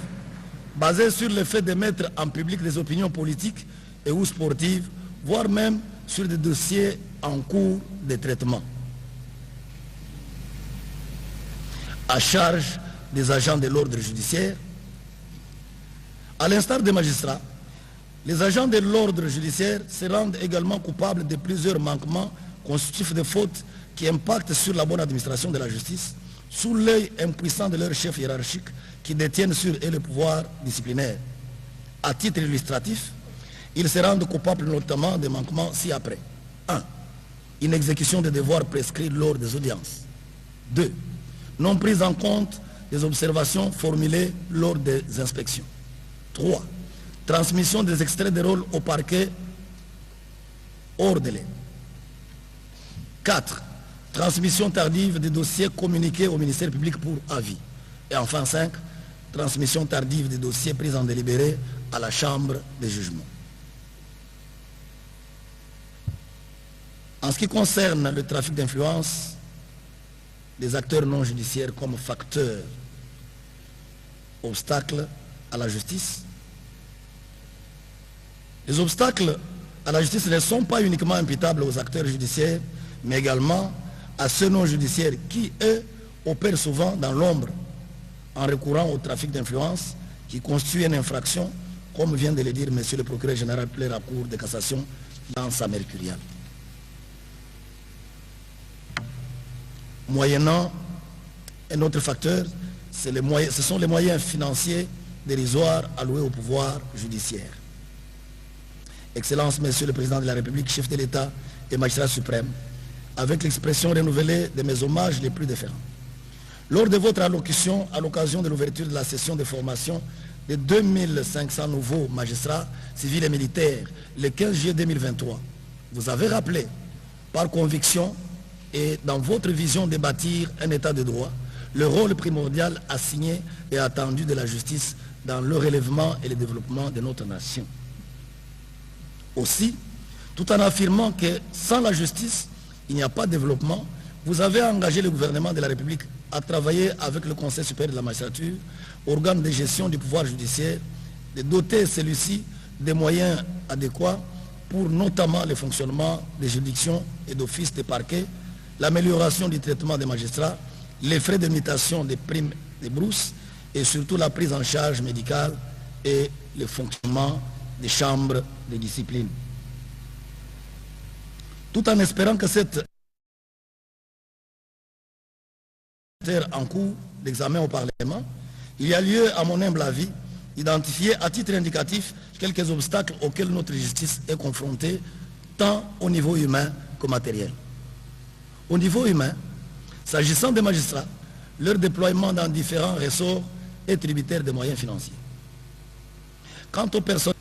basé sur le fait de mettre en public des opinions politiques et ou sportives, voire même sur des dossiers en cours de traitement, à charge des agents de l'ordre judiciaire. À l'instar des magistrats, les agents de l'ordre judiciaire se rendent également coupables de plusieurs manquements constitutifs de fautes qui impactent sur la bonne administration de la justice, sous l'œil impuissant de leurs chefs hiérarchiques qui détiennent sur eux le pouvoir disciplinaire. À titre illustratif, ils se rendent coupables notamment des manquements ci-après. 1. Inexécution des devoirs prescrits lors des audiences. 2. Non prise en compte des observations formulées lors des inspections. 3. Transmission des extraits de rôle au parquet hors délai. 4. Transmission tardive des dossiers communiqués au ministère public pour avis. Et enfin 5. Transmission tardive des dossiers pris en délibéré à la chambre de jugement. En ce qui concerne le trafic d'influence des acteurs non judiciaires comme facteur, obstacle à la justice, les obstacles à la justice ne sont pas uniquement imputables aux acteurs judiciaires, mais également à ceux non judiciaires qui, eux, opèrent souvent dans l'ombre en recourant au trafic d'influence qui constitue une infraction, comme vient de le dire M. le procureur général de la Cour de cassation dans sa mercuriale. Moyennant un autre facteur, ce sont les moyens financiers dérisoires alloués au pouvoir judiciaire. Excellence, Monsieur le Président de la République, chef de l'État et magistrat suprême, avec l'expression renouvelée de mes hommages les plus déférents. Lors de votre allocution à l'occasion de l'ouverture de la session de formation de 2500 nouveaux magistrats civils et militaires le 15 juillet 2023, vous avez rappelé par conviction et dans votre vision de bâtir un état de droit, le rôle primordial assigné et attendu de la justice dans le relèvement et le développement de notre nation. Aussi, tout en affirmant que sans la justice, il n'y a pas de développement, vous avez engagé le gouvernement de la République à travailler avec le Conseil supérieur de la magistrature, organe de gestion du pouvoir judiciaire, de doter celui-ci des moyens adéquats pour notamment le fonctionnement des juridictions et d'offices des parquets, l'amélioration du traitement des magistrats, les frais de mutation des primes des brousses et surtout la prise en charge médicale et le fonctionnement des chambres de discipline. Tout en espérant que cette en cours d'examen au Parlement, il y a lieu, à mon humble avis, d'identifier à titre indicatif quelques obstacles auxquels notre justice est confrontée, tant au niveau humain que matériel. Au niveau humain, s'agissant des magistrats, leur déploiement dans différents ressorts est tributaire des moyens financiers. Quant aux personnes...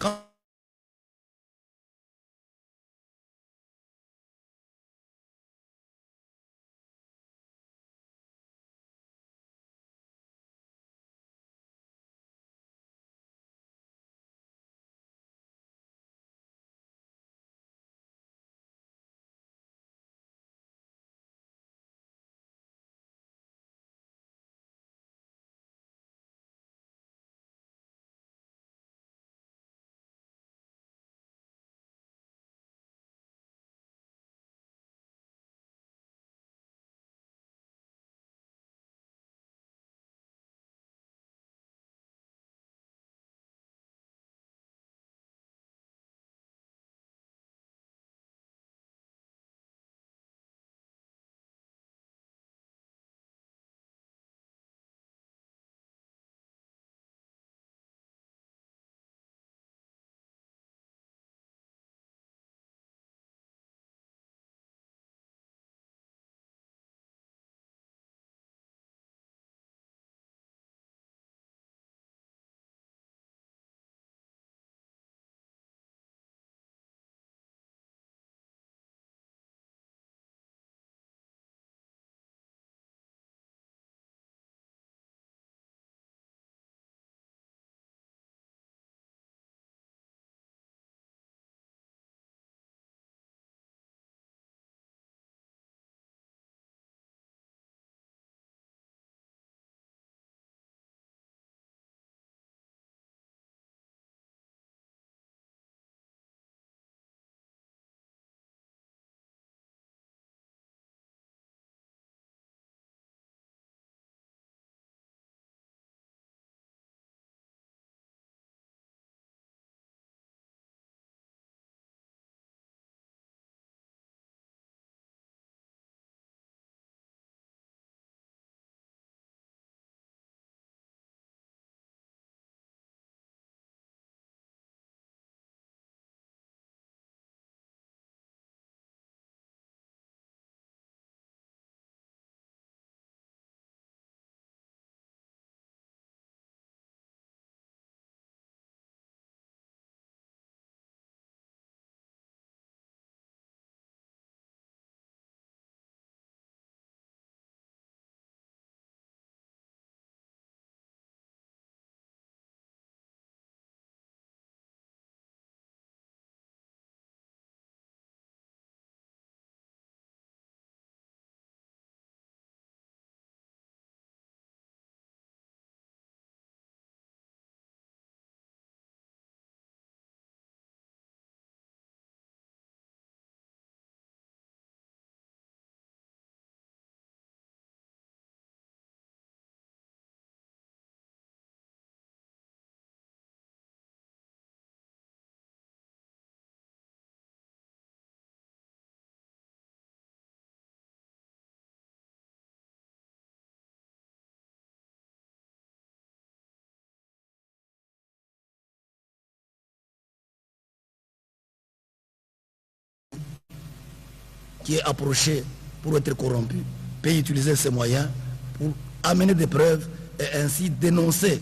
qui est approché pour être corrompu peut utiliser ces moyens pour amener des preuves et ainsi dénoncer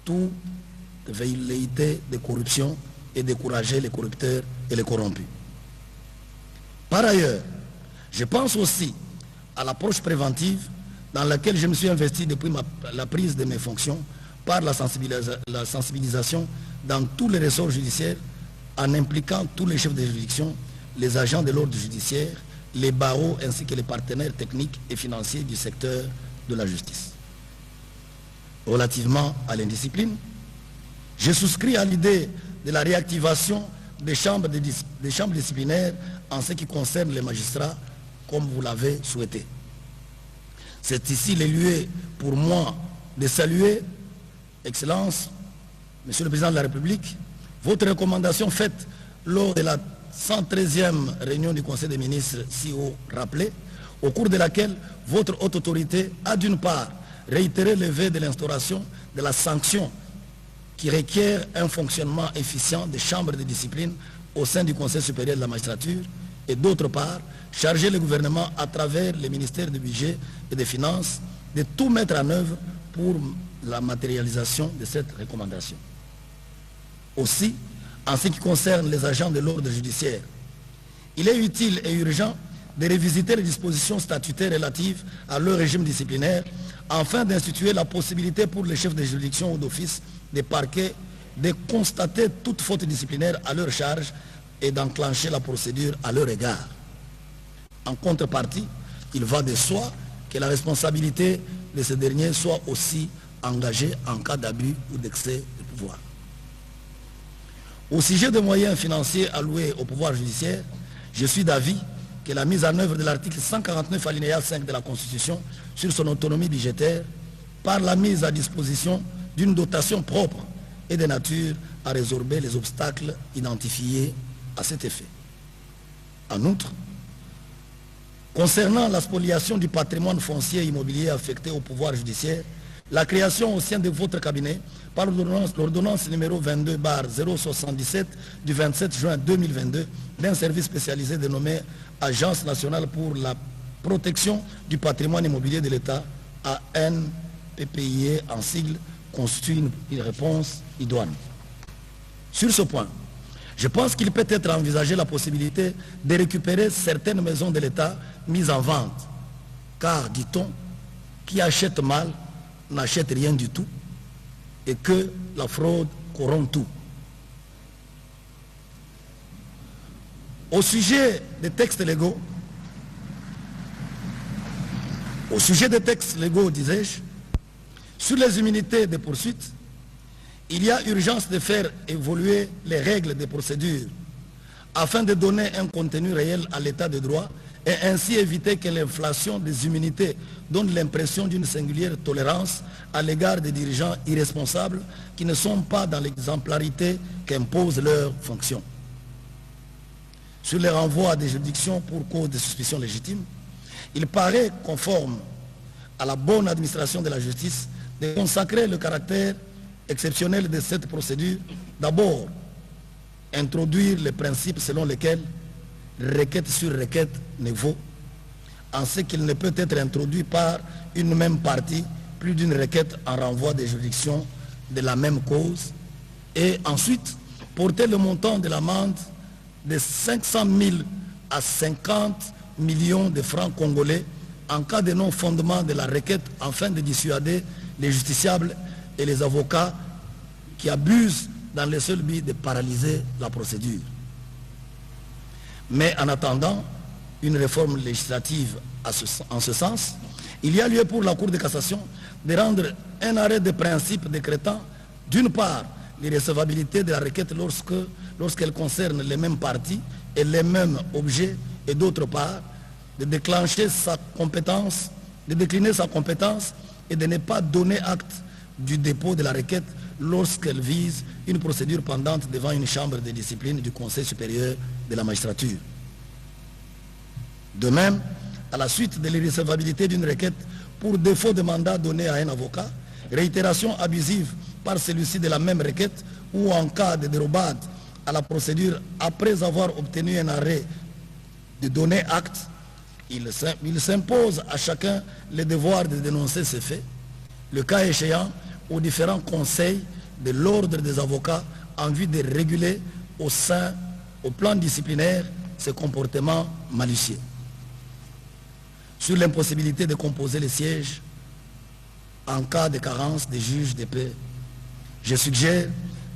toute velléité de corruption et décourager les corrupteurs et les corrompus. Par ailleurs, je pense aussi à l'approche préventive dans laquelle je me suis investi depuis la prise de mes fonctions par la sensibilisation dans tous les ressorts judiciaires en impliquant tous les chefs de juridiction, les agents de l'ordre judiciaire, les barreaux ainsi que les partenaires techniques et financiers du secteur de la justice. Relativement à l'indiscipline, je souscris à l'idée de la réactivation des chambres disciplinaires en ce qui concerne les magistrats, comme vous l'avez souhaité. C'est ici le lieu pour moi de saluer, Excellence, Monsieur le Président de la République, votre recommandation faite lors de la 113e réunion du Conseil des ministres, si haut rappelé, au cours de laquelle votre haute autorité a d'une part réitéré le vœu de l'instauration de la sanction qui requiert un fonctionnement efficient des chambres de discipline au sein du Conseil supérieur de la magistrature et d'autre part, charger le gouvernement à travers les ministères du budget et des finances de tout mettre en œuvre pour la matérialisation de cette recommandation. Aussi, en ce qui concerne les agents de l'ordre judiciaire, il est utile et urgent de révisiter les dispositions statutaires relatives à leur régime disciplinaire afin d'instituer la possibilité pour les chefs de juridiction ou d'office des parquets de constater toute faute disciplinaire à leur charge et d'enclencher la procédure à leur égard. En contrepartie, il va de soi que la responsabilité de ces derniers soit aussi engagée en cas d'abus ou d'excès de pouvoir. Au sujet des moyens financiers alloués au pouvoir judiciaire, je suis d'avis que la mise en œuvre de l'article 149 alinéa 5 de la Constitution sur son autonomie budgétaire par la mise à disposition d'une dotation propre et de nature à résorber les obstacles identifiés à cet effet. En outre, concernant la spoliation du patrimoine foncier et immobilier affecté au pouvoir judiciaire, la création au sein de votre cabinet, par l'ordonnance numéro 22/077 du 27 juin 2022, d'un service spécialisé dénommé Agence nationale pour la protection du patrimoine immobilier de l'État, ANPPIE en sigle, constitue une réponse idoine. Sur ce point, je pense qu'il peut être envisagé la possibilité de récupérer certaines maisons de l'État mises en vente, car, dit-on, qui achète mal n'achète rien du tout et que la fraude corrompt tout. Au sujet des textes légaux, disais-je, sur les immunités de poursuite, il y a urgence de faire évoluer les règles des procédures afin de donner un contenu réel à l'état de droit et ainsi éviter que l'inflation des immunités donne l'impression d'une singulière tolérance à l'égard des dirigeants irresponsables qui ne sont pas dans l'exemplarité qu'impose leur fonction. Sur les renvois à des juridictions pour cause de suspicion légitime, il paraît conforme à la bonne administration de la justice de consacrer le caractère exceptionnel de cette procédure. D'abord, introduire les principes selon lesquels requête sur requête ne vaut, en ce qu'il ne peut être introduit par une même partie plus d'une requête en renvoi des juridictions de la même cause, et ensuite porter le montant de l'amende de 500 000 à 50 millions de francs congolais en cas de non-fondement de la requête afin de dissuader les justiciables et les avocats qui abusent dans le seul but de paralyser la procédure. Mais en attendant une réforme législative en ce sens, il y a lieu pour la Cour de cassation de rendre un arrêt de principe décrétant, d'une part, l'irrecevabilité de la requête lorsqu'elle concerne les mêmes parties et les mêmes objets, et d'autre part, de déclencher sa compétence, de décliner sa compétence et de ne pas donner acte du dépôt de la requête lorsqu'elle vise une procédure pendante devant une chambre de discipline du Conseil supérieur de la magistrature. De même, à la suite de l'irrecevabilité d'une requête pour défaut de mandat donné à un avocat, réitération abusive par celui-ci de la même requête ou en cas de dérobade à la procédure après avoir obtenu un arrêt de donner acte, il s'impose à chacun le devoir de dénoncer ces faits, le cas échéant aux différents conseils de l'ordre des avocats en vue de réguler au plan disciplinaire ces comportements malicieux. Sur l'impossibilité de composer les sièges en cas de carence des juges de paix, je suggère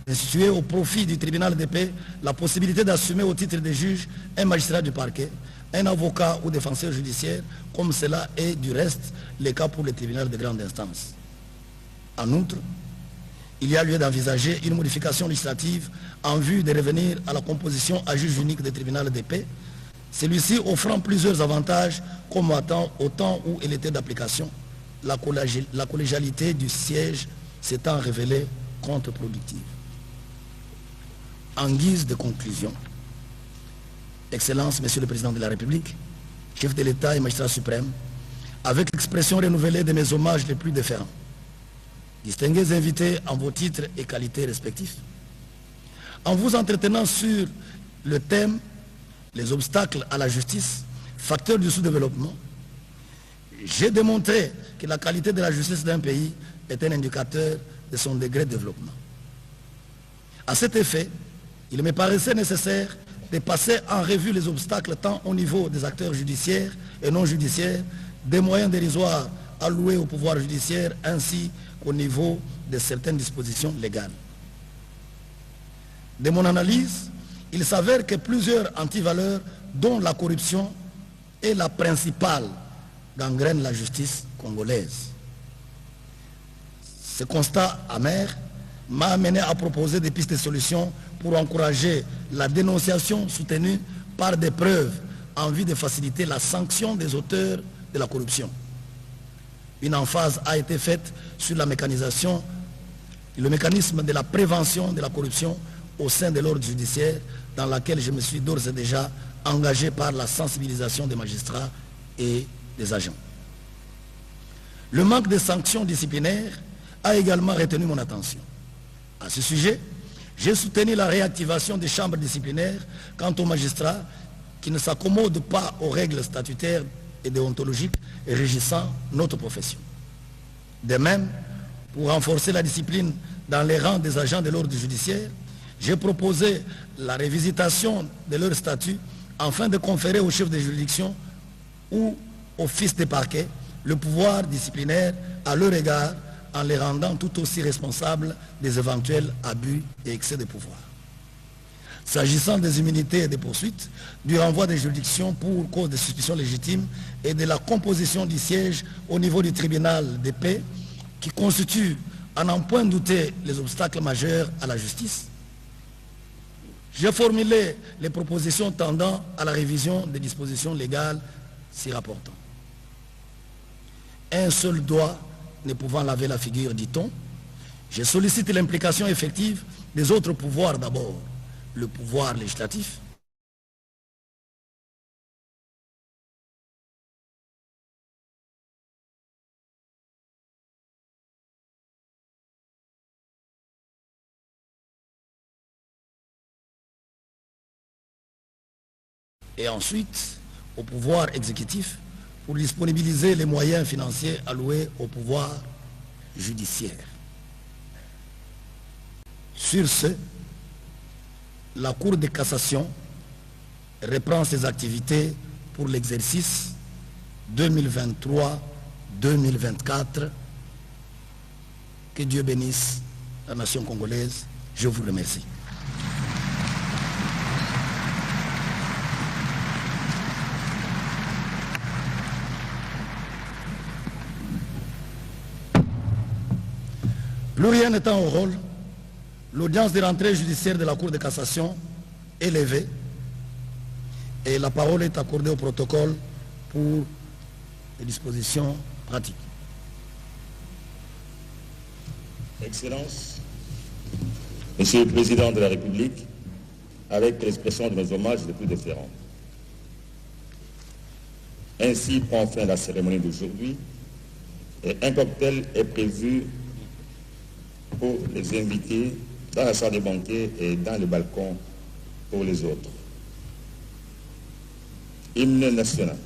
d'instituer au profit du tribunal de paix la possibilité d'assumer au titre de juge un magistrat du parquet, un avocat ou défenseur judiciaire, comme cela est du reste le cas pour le tribunal de grande instance. En outre, il y a lieu d'envisager une modification législative en vue de revenir à la composition à juge unique des tribunaux de paix, celui-ci offrant plusieurs avantages comme au temps où il était d'application, la collégialité du siège s'étant révélée contre-productive. En guise de conclusion, Excellence, Monsieur le Président de la République, chef de l'État et magistrat suprême, avec l'expression renouvelée de mes hommages les plus déférents, distingués invités en vos titres et qualités respectifs, en vous entretenant sur le thème « Les obstacles à la justice, facteurs du sous-développement », j'ai démontré que la qualité de la justice d'un pays est un indicateur de son degré de développement. À cet effet, il me paraissait nécessaire de passer en revue les obstacles tant au niveau des acteurs judiciaires et non judiciaires, des moyens dérisoires alloués au pouvoir judiciaire ainsi qu'au niveau de certaines dispositions légales. De mon analyse, il s'avère que plusieurs antivaleurs, dont la corruption, est la principale gangrène la justice congolaise. Ce constat amer m'a amené à proposer des pistes de solutions pour encourager la dénonciation soutenue par des preuves en vue de faciliter la sanction des auteurs de la corruption. Une emphase a été faite sur la mécanisation et le mécanisme de la prévention de la corruption au sein de l'ordre judiciaire, dans laquelle je me suis d'ores et déjà engagé par la sensibilisation des magistrats et des agents. Le manque de sanctions disciplinaires a également retenu mon attention. À ce sujet, j'ai soutenu la réactivation des chambres disciplinaires quant aux magistrats qui ne s'accommodent pas aux règles statutaires et déontologiques régissant notre profession. De même, pour renforcer la discipline dans les rangs des agents de l'ordre judiciaire, j'ai proposé la révisitation de leur statut afin de conférer aux chefs de juridiction ou aux fils des parquets le pouvoir disciplinaire à leur égard en les rendant tout aussi responsables des éventuels abus et excès de pouvoir. S'agissant des immunités et des poursuites, du renvoi des juridictions pour cause de suspicion légitime et de la composition du siège au niveau du tribunal de paix, qui constitue, à n'en point douter, les obstacles majeurs à la justice, j'ai formulé les propositions tendant à la révision des dispositions légales s'y rapportant. Un seul doigt ne pouvant laver la figure, dit-on, je sollicite l'implication effective des autres pouvoirs d'abord, le pouvoir législatif, et ensuite au pouvoir exécutif pour disponibiliser les moyens financiers alloués au pouvoir judiciaire. Sur ce, la Cour de cassation reprend ses activités pour l'exercice 2023-2024. Que Dieu bénisse la nation congolaise. Je vous remercie. Plus rien n'étant au rôle, l'audience de rentrée judiciaire de la Cour de cassation est levée et la parole est accordée au protocole pour les dispositions pratiques. Excellence, Monsieur le Président de la République, avec l'expression de mes hommages les plus déférents. Ainsi prend fin la cérémonie d'aujourd'hui et un cocktail est prévu pour les invités dans la salle des banquets et dans le balcon pour les autres. Hymne national.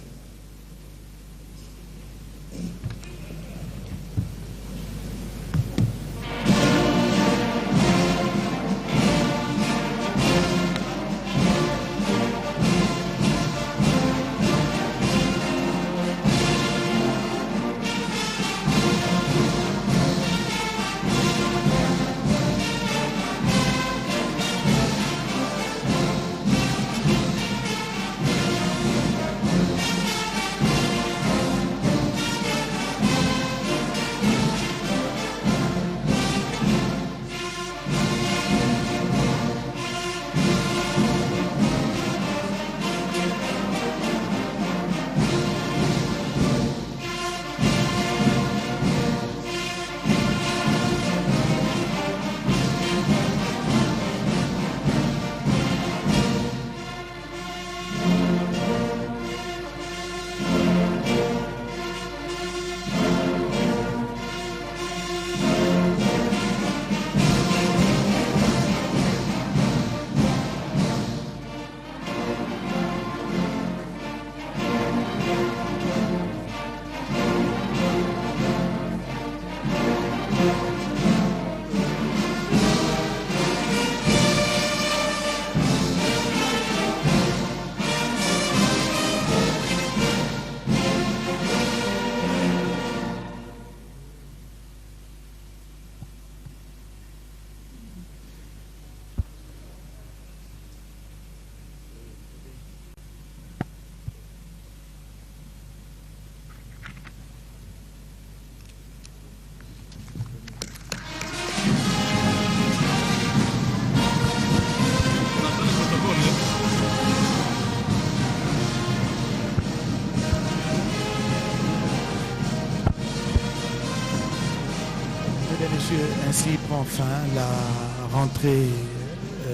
Ainsi prend fin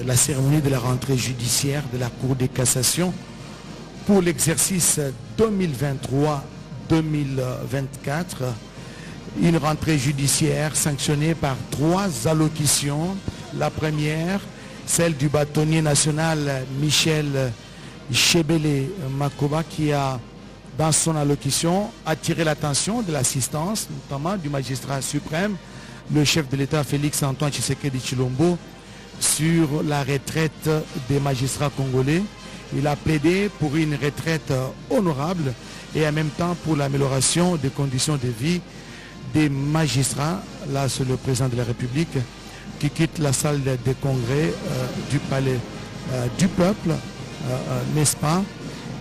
la cérémonie de la rentrée judiciaire de la Cour de cassation pour l'exercice 2023-2024. Une rentrée judiciaire sanctionnée par 3 allocutions. La première, celle du bâtonnier national Michel Chebele Makoba, qui a, dans son allocution, attiré l'attention de l'assistance, notamment du magistrat suprême, le chef de l'État Félix Antoine Tshisekedi Tshilombo, sur la retraite des magistrats congolais. Il a plaidé pour une retraite honorable et en même temps pour l'amélioration des conditions de vie des magistrats. Là, c'est le président de la République qui quitte la salle des congrès du palais du peuple, n'est-ce pas?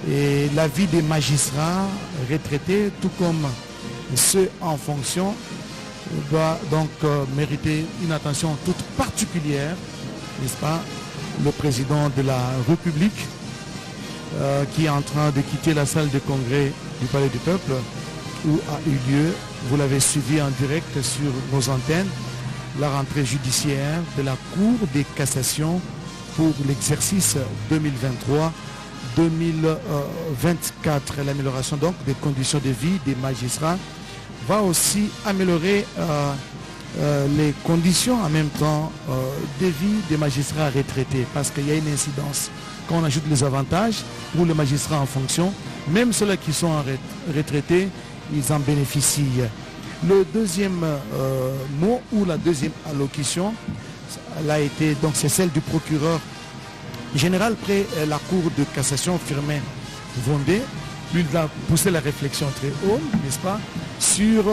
Et la vie des magistrats retraités, tout comme ceux en fonction, doit donc mériter une attention toute particulière, n'est-ce pas? Le président de la République qui est en train de quitter la salle de congrès du Palais du Peuple, où a eu lieu, vous l'avez suivi en direct sur nos antennes, la rentrée judiciaire de la Cour de cassation pour l'exercice 2023-2024. L'amélioration donc des conditions de vie des magistrats va aussi améliorer les conditions en même temps de vie des magistrats retraités, parce qu'il y a une incidence. Quand on ajoute les avantages pour les magistrats en fonction, même ceux-là qui sont retraités, ils en bénéficient. Le deuxième mot ou la deuxième allocution, elle a été, donc c'est celle du procureur général près la Cour de cassation, Firmin Vondé. Lui, il a poussé la réflexion très haut, n'est-ce pas, sur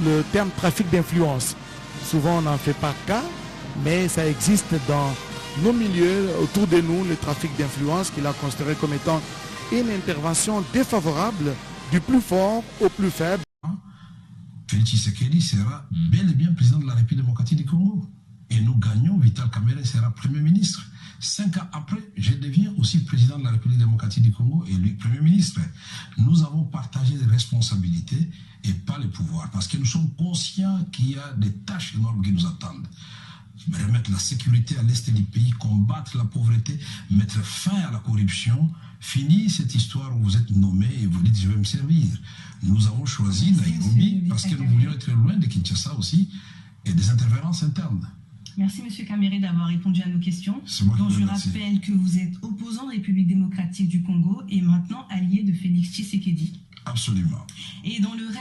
le terme trafic d'influence. Souvent, on n'en fait pas cas, mais ça existe dans nos milieux, autour de nous, le trafic d'influence qu'il a considéré comme étant une intervention défavorable du plus fort au plus faible. Félix Tshisekedi sera bel et bien président de la République démocratique du Congo. Et nous gagnons, Vital Kamerhe sera Premier ministre. 5 ans après, je deviens aussi président de la République démocratique du Congo et lui Premier ministre. Nous avons partagé des responsabilités et pas les pouvoirs, parce que nous sommes conscients qu'il y a des tâches énormes qui nous attendent. Remettre la sécurité à l'est du pays, combattre la pauvreté, mettre fin à la corruption, finir cette histoire où vous êtes nommé et vous dites je vais me servir. Nous avons choisi Nairobi parce que nous voulions être loin de Kinshasa aussi et des interférences internes. Merci Monsieur Kamere d'avoir répondu à nos questions. Donc je rappelle que vous êtes opposant de République démocratique du Congo et maintenant allié de Félix Tshisekedi. Absolument. Et dans le reste